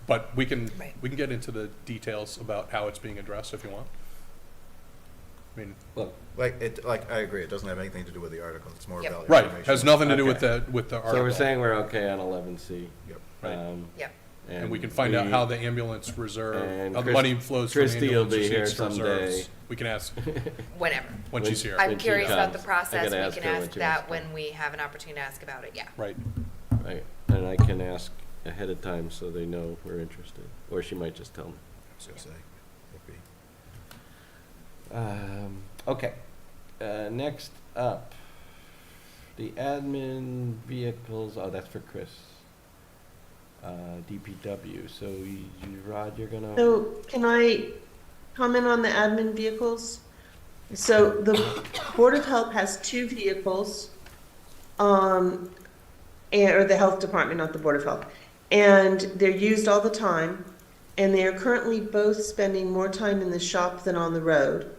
but we can Right. get into the details about how it's being addressed if you want. I mean, Look, Like, I agree, it doesn't have anything to do with the article, it's more Yep. about right, information. has nothing to do with Okay. the article. so we're saying we're okay on 11C. Yep. Right. yep. And we can find out how the ambulance reserve, and how the Chris- money flows from the Christie will ambulance be here receipts to someday. reserves. We can ask Whenever. when she's here. When I'm she curious about the comes. I process. gotta We ask can her when ask she wants that to when come. we have an opportunity to ask about it, yeah. Right. Right, and I can ask ahead of time so they know we're interested, or she might just tell me. I was gonna say, it'd be- Okay, next up, the admin vehicles, oh, that's for Chris. DPW, so Rod, you're gonna, So can I comment on the admin vehicles? So the Board of Health has 2 vehicles, or the Health Department, not the Board of Health. And they're used all the time, and they are currently both spending more time in the shop than on the road.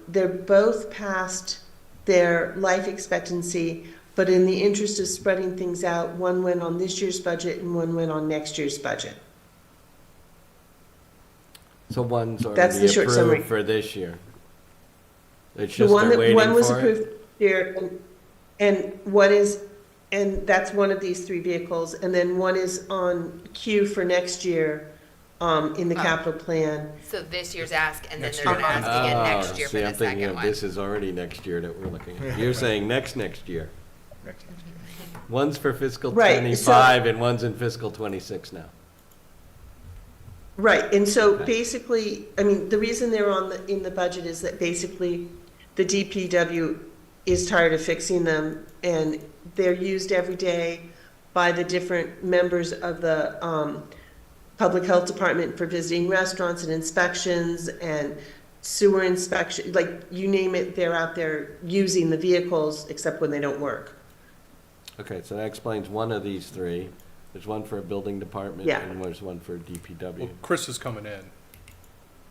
They're both past their life expectancy, but in the interest of spreading things out, one went on this year's budget and one went on next year's budget. so one's That's already the short summary. approved for this year. It's The just one they're that, waiting one was for it? approved here, and one is, and that's one of these 3 vehicles, and then one is on queue for next year, in the Oh. capital plan. So this year's ask, and then Next they're gonna year. ask again next Oh, year see, for I'm the thinking second of one. this is already next year that we're looking at. You're saying next year. next year. One's for fiscal Right, so- 25 and one's in fiscal 26 now. Right, and so Okay. basically, I mean, the reason they're in the budget is that basically the DPW is tired of fixing them, and they're used every day by the different members of the, Public Health Department for visiting restaurants and inspections and sewer inspection, like, you name it, they're out there using the vehicles, except when they don't work. Okay, so that explains one of these 3. There's one for a building department Yeah. and there's one for DPW. Well, Chris is coming in.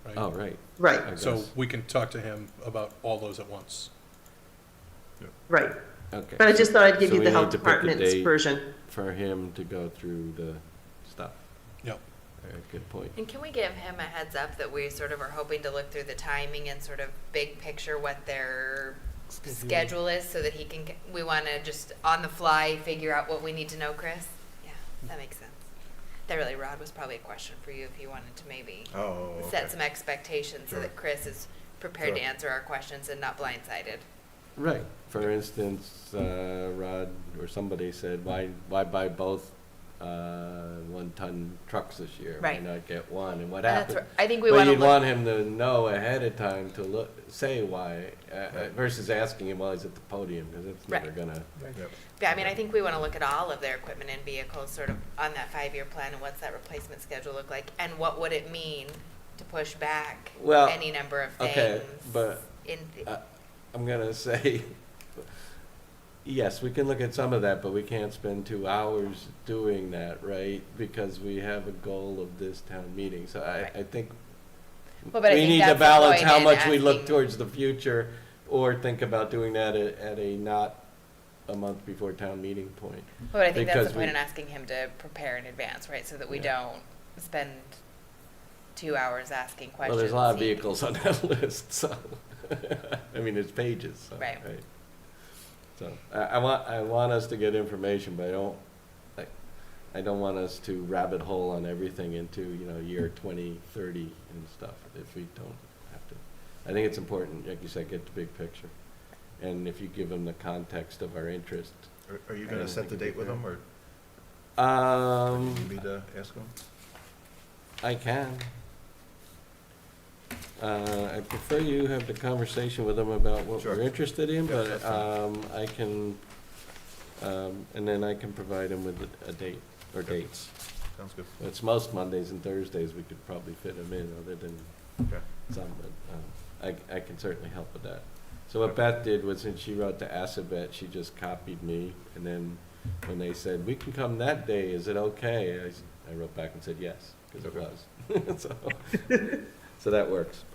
Right? Oh, right. Right, I So guess. we can talk to him about all those at once. right. Okay. But I just thought I'd give So you we the need Health to pick a Department's date version. For him to go through the stuff. Yep. All right, good point. And can we give him a heads up that we sort of are hoping to look through the timing and sort of big picture what their schedule is so that he can, we want to just on the fly figure out what we need to know, Chris? Yeah, that makes sense. That really, Rod, was probably a question for you if you wanted to maybe Oh, okay. set some expectations so Sure. that Chris is prepared to Sure. answer our questions and not blindsided. Right. For instance, Rod or somebody said, why buy both 1-ton trucks this year? Right. Why not get one? And what And that's happened? where- I think we But want to you'd look. want him to know ahead of time to look, say why, versus asking him while he's at the podium, because it's never Right. gonna. Yep. Yeah, I mean, I think we want to look at all of their equipment and vehicles sort of on that 5-year plan and what's that replacement schedule look like? And what would it mean to push back Well, any number of things? okay, but in I'm gonna say, yes, we can look at some of that, but we can't spend 2 hours doing that, right? Because we have a goal of this town meeting, so Right. I think Well, but I we think need to that's the balance point how in much we look asking- towards the future, or think about doing that at a not a month before town meeting point. But I think that's because the point we- in asking him to prepare in advance, right? So that we Yeah. don't spend 2 hours asking questions. Well, there's a lot of He- vehicles on that list, so, I mean, it's pages, so, Right. right? So, I want us to get information, but I don't want us to rabbit hole on everything into, year 2030 and stuff, if we don't have to. I think it's important, like you said, get the big picture. And if you give them the context of our interest. Are you I gonna don't set think the it'd date be with fair. them, or do you need me to ask them? I can. I prefer you have the conversation with them about what Sure. we're interested in, Yeah, but, that's fine. I can, and then I can provide them with a date, or dates. Sounds good. It's most Mondays and Thursdays, we could probably fit them in, other than Okay. some, but, I can certainly help with that. So what Beth did was, when she wrote to Assabet, she just copied me, and then when they said, we can come that day, is it okay? I wrote back and said yes, because it was. So that works,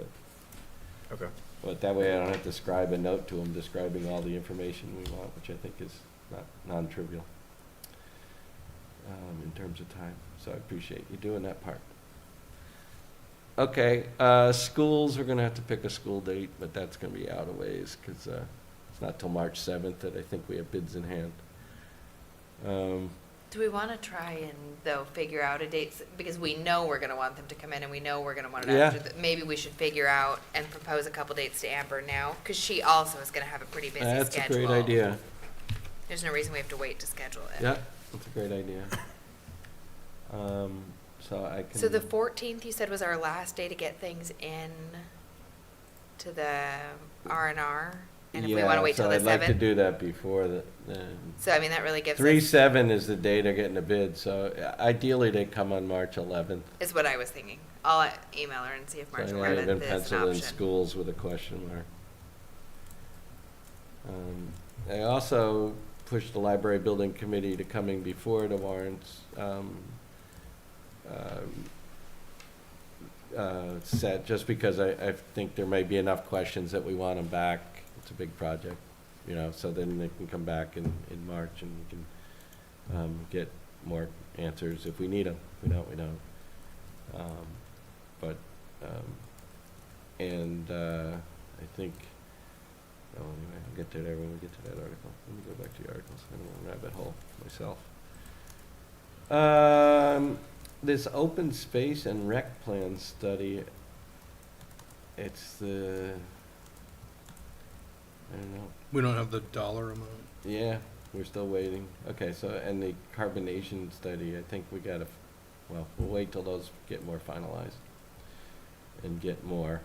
Okay. but that way I don't have to scribe a note to them describing all the information we want, which I think is not non-trivial, in terms of time. So I appreciate you doing that part. Okay, schools, we're gonna have to pick a school date, but that's gonna be out of ways, because, it's not till March 7th that I think we have bids in hand. Do we want to try and, though, figure out a date, because we know we're going to want them to come in and we know we're going to want it Yeah. after, maybe we should figure out and propose a couple dates to Amber now, because she also is going to have a pretty busy schedule. That's a great idea. There's no reason we have to wait to schedule it. Yeah, that's a great idea. So I can. So the 14th, you said, was our last day to get things in to the R&R? And if we want to wait till the 7th? Yeah, so I'd like to do that before the, So, I mean, that really gives us, 3/7 is the day they're getting a bid, so ideally they come on March 11th. is what I was thinking. I'll email her and see if March So I even 11th is an penciled in option. schools with a question mark. I also pushed the library building committee to coming before the warrants, set, just because I think there may be enough questions that we want them back. It's a big project, you know, so then they can come back in March and we can, get more answers if we need them. If we don't, we don't. I think, oh, anyway, I'll get to there when we get to that article. Let me go back to the articles. I don't want to rabbit hole myself. This open space and rec plan study, it's the, I don't know, We don't have the dollar amount. yeah, we're still waiting. Okay, so, and the carbonation study, I think we gotta, well, we'll wait till those get more finalized and get more.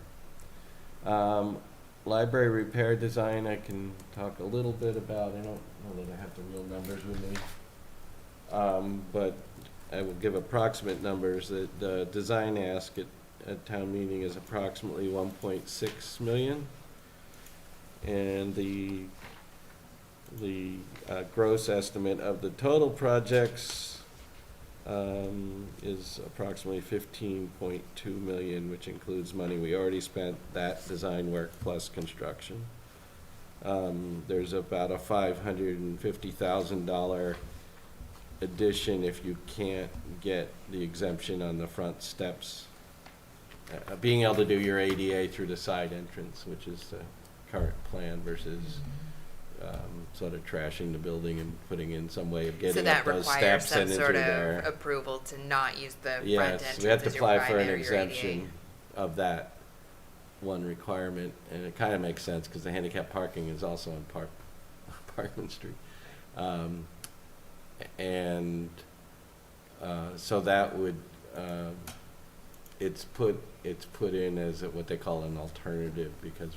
Library repair design, I can talk a little bit about. I don't know that I have the real numbers with me. But I will give approximate numbers. The design ask at town meeting is approximately 1.6 million. And the gross estimate of the total projects is approximately 15.2 million, which includes money we already spent, that design work plus construction. There's about a $550,000 addition if you can't get the exemption on the front steps. Being able to do your ADA through the side entrance, which is the current plan, versus sort of trashing the building and putting in some way of So getting that up those requires steps some and into sort there. of approval to not use the front Yes, entrance we have to as your apply for an primary or ADA. exemption of that one requirement, and it kind of makes sense, because the handicap parking is also on Parkman Street. So that would, it's put in as what they call an alternative, because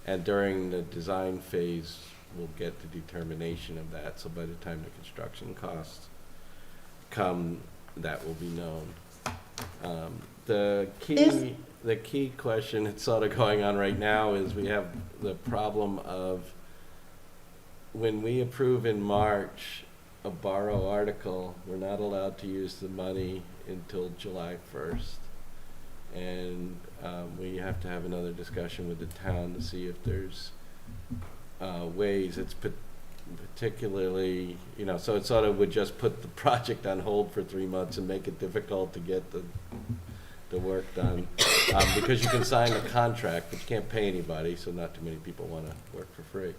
and during the design phase, we'll get the determination of that, so by the time the construction costs come, that will be known. The key question that's sort of going on right now is we have the problem of, when we approve in March a borrow article, we're not allowed to use the money until July 1st. And we have to have another discussion with the town to see if there's ways. It's particularly, you know, so it sort of would just put the project on hold for 3 months and make it difficult to get the work done. Because you can sign a contract, but you can't pay anybody, so not too many people want to work for free.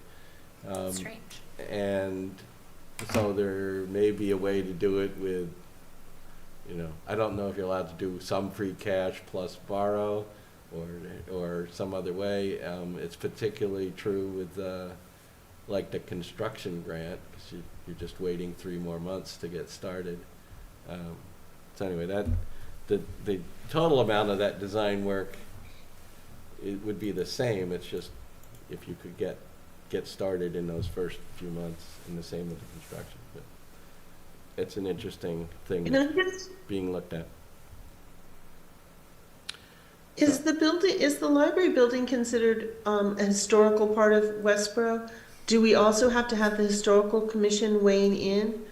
Strange. And so there may be a way to do it with, you know, I don't know if you're allowed to do some free cash plus borrow, or some other way. It's particularly true with like the construction grant, because you're just waiting 3 more months to get started. So anyway, the total amount of that design work it would be the same, it's just if you could get started in those first few months, and the same with the construction. But it's an interesting thing And I that's guess, being looked at. is the library building considered a historical part of Westborough? Do we also have to have the historical commission weighing in?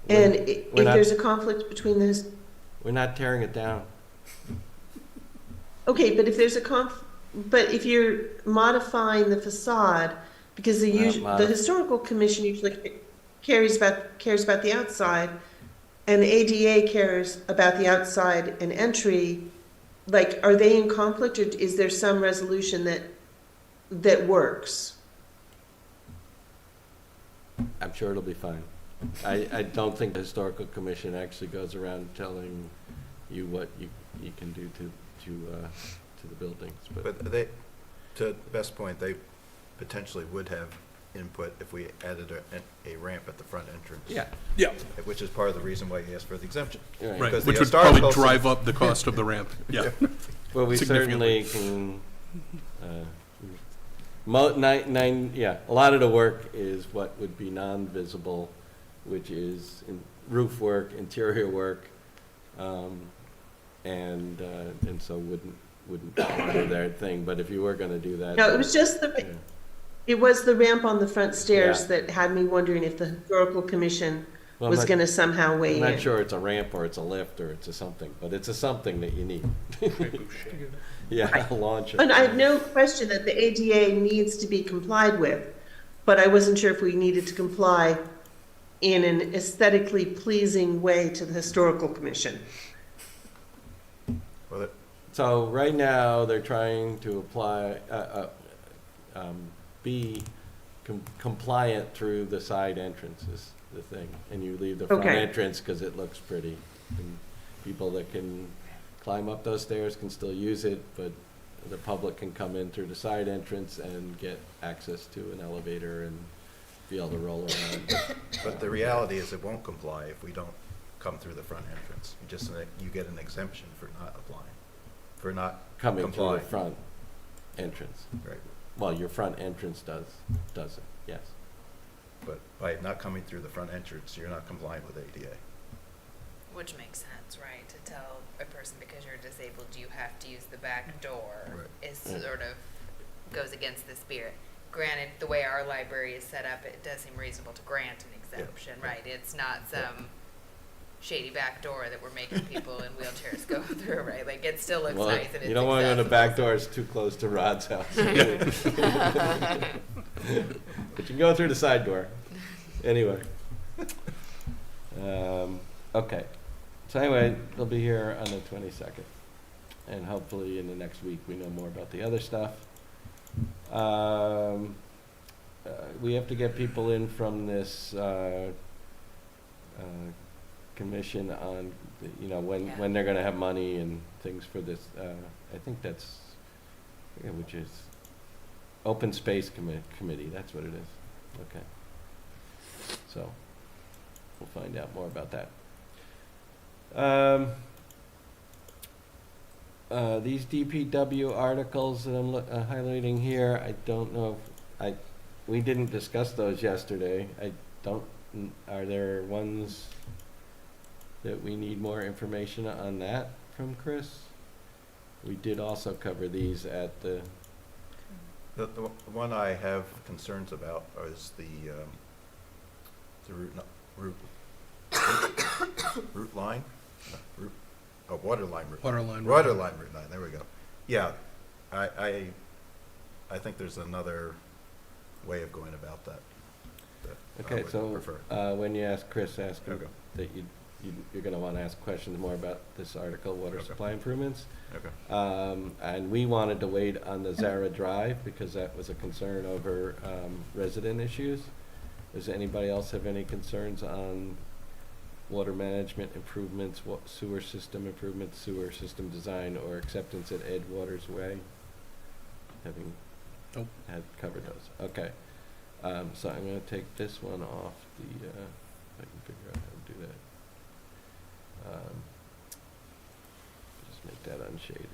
And if We're not- there's a conflict between the, We're not tearing it down. okay, but if there's but if you're modifying the facade, because the historical commission usually cares about the outside, and the ADA cares about the outside and entry, like, are they in conflict, or is there some resolution that works? I'm sure it'll be fine. I don't think the historical commission actually goes around telling you what you can do to the buildings, But they, to Beth's point, they potentially would have input if we added a ramp at the front entrance. yeah. Yeah, Which is part of the reason why he asked for the exemption. Right. right, Because the which would probably historical- drive up the cost of the ramp, yeah. Well, we Significantly. certainly can, a lot of the work is what would be non-visible, which is roof work, interior work, and so wouldn't do their thing, but if you were gonna do that. No, it was just yeah. it was the ramp on the front stairs Yeah. that had me wondering if the historical commission Well, was gonna somehow weigh I'm in. not sure it's a ramp or it's a lift or it's a something, but it's a something that you need. Yeah, a launcher. And I have no question that the ADA needs to be complied with, but I wasn't sure if we needed to comply in an aesthetically pleasing way to the historical commission. Well, it- So right now, they're trying to apply, be compliant through the side entrance is the thing. And you leave the front Okay. entrance because it looks pretty. And people that can climb up those stairs can still use it, but the public can come in through the side entrance and get access to an elevator and be able to roll around. But the reality is it won't comply if we don't come through the front entrance. You get an exemption for not applying, for not Coming through complying. the front entrance. Right. Well, your front entrance doesn't, yes. But by not coming through the front entrance, you're not complying with ADA. Which makes sense, right? To tell a person because you're disabled, you have to use the back door Right. is sort of goes against the spirit. Granted, the way our library is set up, it does seem reasonable to grant an exemption, right? It's not some shady back door that we're making people in wheelchairs go through, right? Like, it still looks Well, nice and it's you don't want to go to the accessible. back doors too close to Rod's house. But you can go through the side door. Anyway. Okay. So anyway, they'll be here on the 22nd. And hopefully in the next week, we know more about the other stuff. We have to get people in from this commission on, when they're gonna have money and things for this, I think that's, which is Open Space Committee, that's what it is. Okay. So, we'll find out more about that. These DPW articles that I'm highlighting here, I don't know if, we didn't discuss those yesterday. Are there ones that we need more information on that from Chris? We did also cover these at the, The one I have concerns about is the route line, water line route. Water line. Water line route 9, there we go. Yeah, I think there's another way of going about that. I okay, would so, prefer. when you ask Chris, ask him Okay. that you're gonna wanna ask questions more about this article, water Okay. supply improvements. Okay. And we wanted to wait on the Zara Drive because that was a concern over, resident issues. Does anybody else have any concerns on water management improvements, sewer system improvements, sewer system design, or acceptance at Ed Waters Way? Having Nope. had covered those, okay. So I'm gonna take this one off the, if I can figure out how to do that. Just make that unshaded,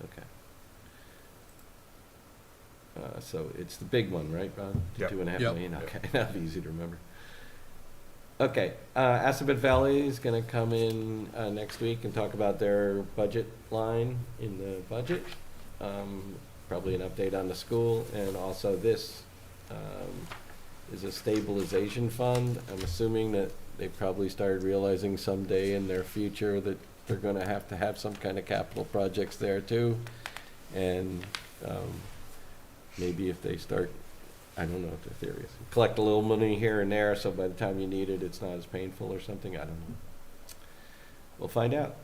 okay. So it's the big one, right, Ron? The Yep. 2.5 Yep. million, okay, that'd be easy to remember. Okay, Assabet Valley is gonna come in, next week and talk about their budget line in the budget. Probably an update on the school, and also this, is a stabilization fund. I'm assuming that they probably started realizing someday in their future that they're gonna have to have some kind of capital projects there too. And, maybe if they start, I don't know what the theory is, collect a little money here and there, so by the time you need it, it's not as painful or something, I don't know. We'll find out.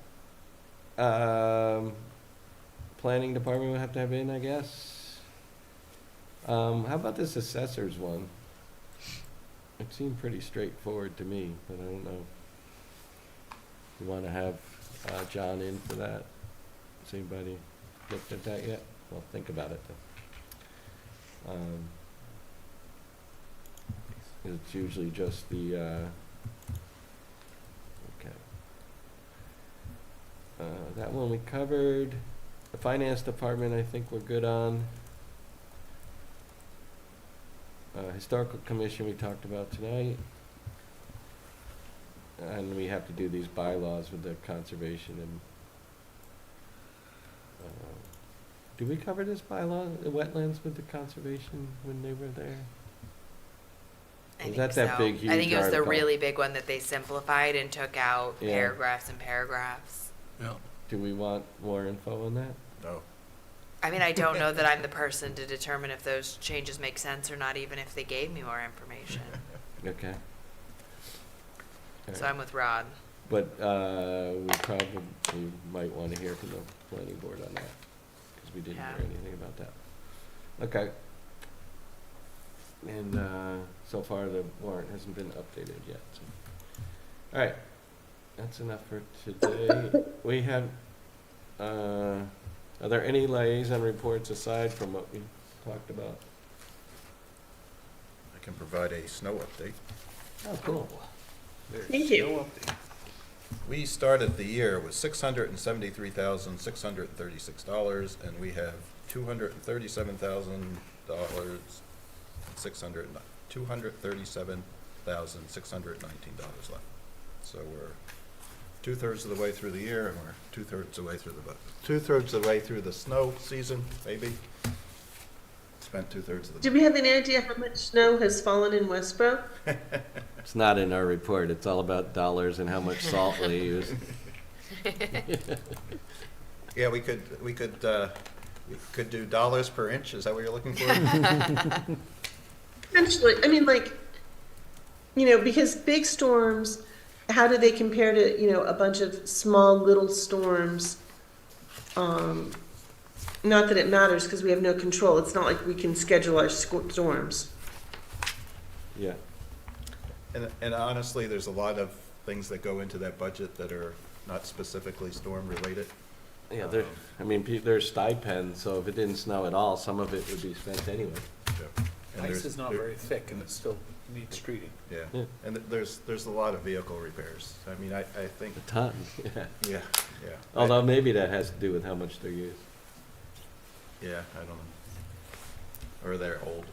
Planning department will have to have in, I guess. How about this assessors one? It seemed pretty straightforward to me, but I don't know. You wanna have, John in for that? Has anybody looked at that yet? Well, think about it then. It's usually just the, okay. That one we covered. The finance department, I think we're good on. Historical commission we talked about tonight. And we have to do these bylaws with the conservation and, did we cover this bylaw, the wetlands with the conservation when they were there? I Was think that so. big, huge I think it was the article? really big one that they simplified and took out Yeah. paragraphs and paragraphs. Yeah. Do we want more info on that? No. I mean, I don't know that I'm the person to determine if those changes make sense or not, even if they gave me more information. Okay. So I'm with Rod. But, we probably might wanna hear from the planning board on that, cause we didn't Yeah. hear anything about that. Okay. And, so far the warrant hasn't been updated yet, so. Alright, that's enough for today. We have, are there any liaison reports aside from what we talked about? I can provide a snow update. Oh, cool. There's Thank you. snow update. We started the year with $673,636, and we have $237,619 left. So we're two-thirds of the way through the year, and we're two-thirds of the way through two-thirds of the way through the snow season, maybe. Spent two-thirds of the. Do we have any idea how much snow has fallen in Westborough? It's not in our report, it's all about dollars and how much salt we use. Yeah, we could do dollars per inch, is that what you're looking for? Essentially, I mean, like, because big storms, how do they compare to, a bunch of small little storms? Not that it matters, because we have no control. It's not like we can schedule our storms. Yeah, And honestly, there's a lot of things that go into that budget that are not specifically storm-related. yeah, there, I mean, there's stipends, so if it didn't snow at all, some of it would be spent anyway. And Ice there's- is not very thick and it still needs treating. Yeah, Yeah. and there's a lot of vehicle repairs. I mean, I think, A ton, yeah. yeah. Although maybe that has to do with how much they're used. Yeah, I don't know. Or they're old.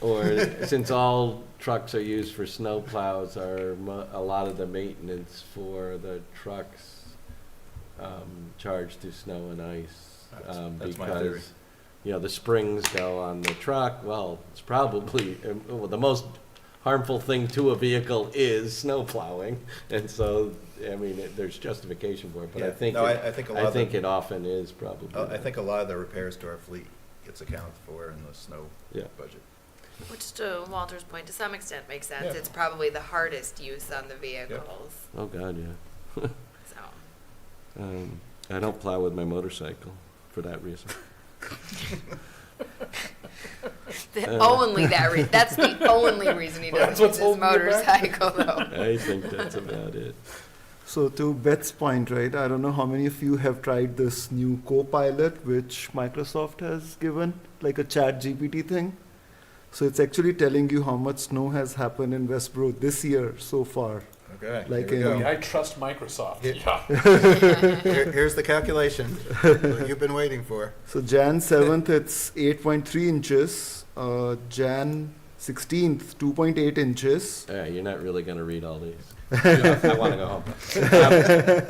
Or since all trucks are used for snow plows, a lot of the maintenance for the trucks charged to snow and ice. That's my theory. Because, the springs go on the truck, well, it's probably, the most harmful thing to a vehicle is snow plowing. And so, I mean, there's justification for it, but I Yeah. think, No, I think a lot I of think the- it often is probably. I think a lot of the repairs to our fleet gets accounted for in the snow Yeah. budget. Which, to Walter's point, to some extent makes sense. Yeah. It's probably the hardest use on the vehicles, Oh, God, yeah. so. I don't plow with my motorcycle for that reason. That's the only reason he Well, that's doesn't use what's his holding you back? motorcycle, though. I think that's about it. So to Beth's point, right, I don't know how many of you have tried this new Copilot which Microsoft has given, like a chat GPT thing. So it's actually telling you how much snow has happened in Westborough this year so far. Okay. Like here we in- go. I trust Microsoft. Here- Yeah. Here's the calculation that you've been waiting for. So Jan 7th, it's 8.3 inches. Jan 16th, 2.8 inches. You're not really gonna read all these. I wanna go home.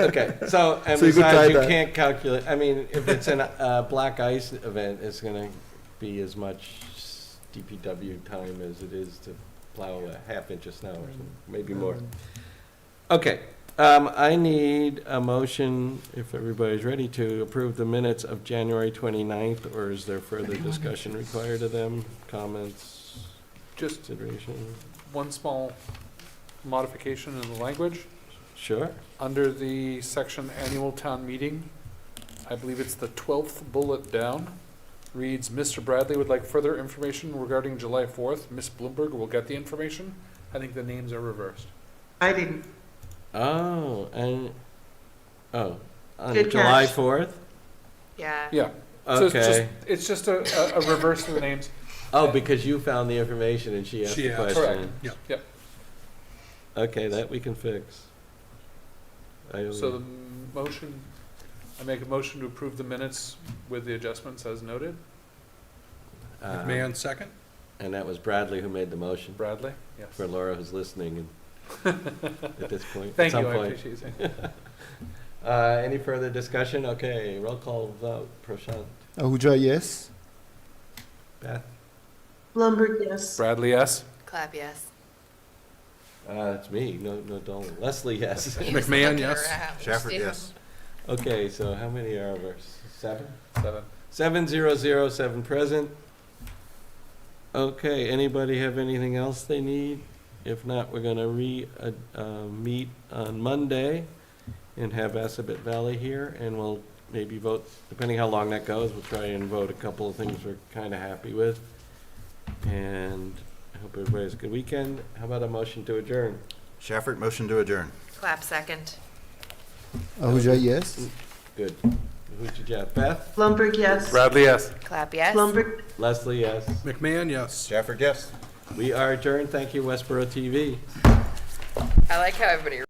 Okay, so, and So you could try besides, you that. can't calculate, I mean, if it's a black ice event, it's gonna be as much DPW time as it is to plow a half inch of snow or something, maybe more. Okay, I need a motion, if everybody's ready, to approve the minutes of January 29th, or is there further discussion required of them? Comments, Just consideration? one small modification in the language. Sure. Under the section annual town meeting, I believe it's the 12th bullet down, reads, Mr. Bradley would like further information regarding July 4th. Miss Bloomberg will get the information. I think the names are reversed. I didn't. Oh, and, on Good July catch. 4th? Yeah. Yeah. So Okay. it's just a reverse of the names. Oh, because you found the information and she asked She the asked. question. Correct. Yep. Okay, that we can fix. So the motion, I make a motion to approve the minutes with the adjustments as noted. McMahon, second? And that was Bradley who made the motion, Bradley? Yes. for Laura who's listening and at this point. at Thank some you, I point. appreciate it. Any further discussion? Okay, roll call vote. Prashant. Ahuja, yes. Beth? Blumberg, yes. Bradley, yes? Clap, yes. It's me, no Dolan. Leslie, yes. McMahon, yes. Shafford, yes. Okay, so how many are there? 7? 7. 7 present. Okay, anybody have anything else they need? If not, we're gonna meet on Monday and have Assabet Valley here, and we'll maybe vote, depending how long that goes, we'll try and vote a couple of things we're kinda happy with. And I hope everybody has a good weekend. How about a motion to adjourn? Shafford, motion to adjourn. Clap second. Ahuja, yes. Good. Who'd you have? Beth? Blumberg, yes. Bradley, yes. Clap, yes. Blumberg, Leslie, yes. McMahon, yes. Shafford, yes. We are adjourned. Thank you, Westborough TV. I like how everybody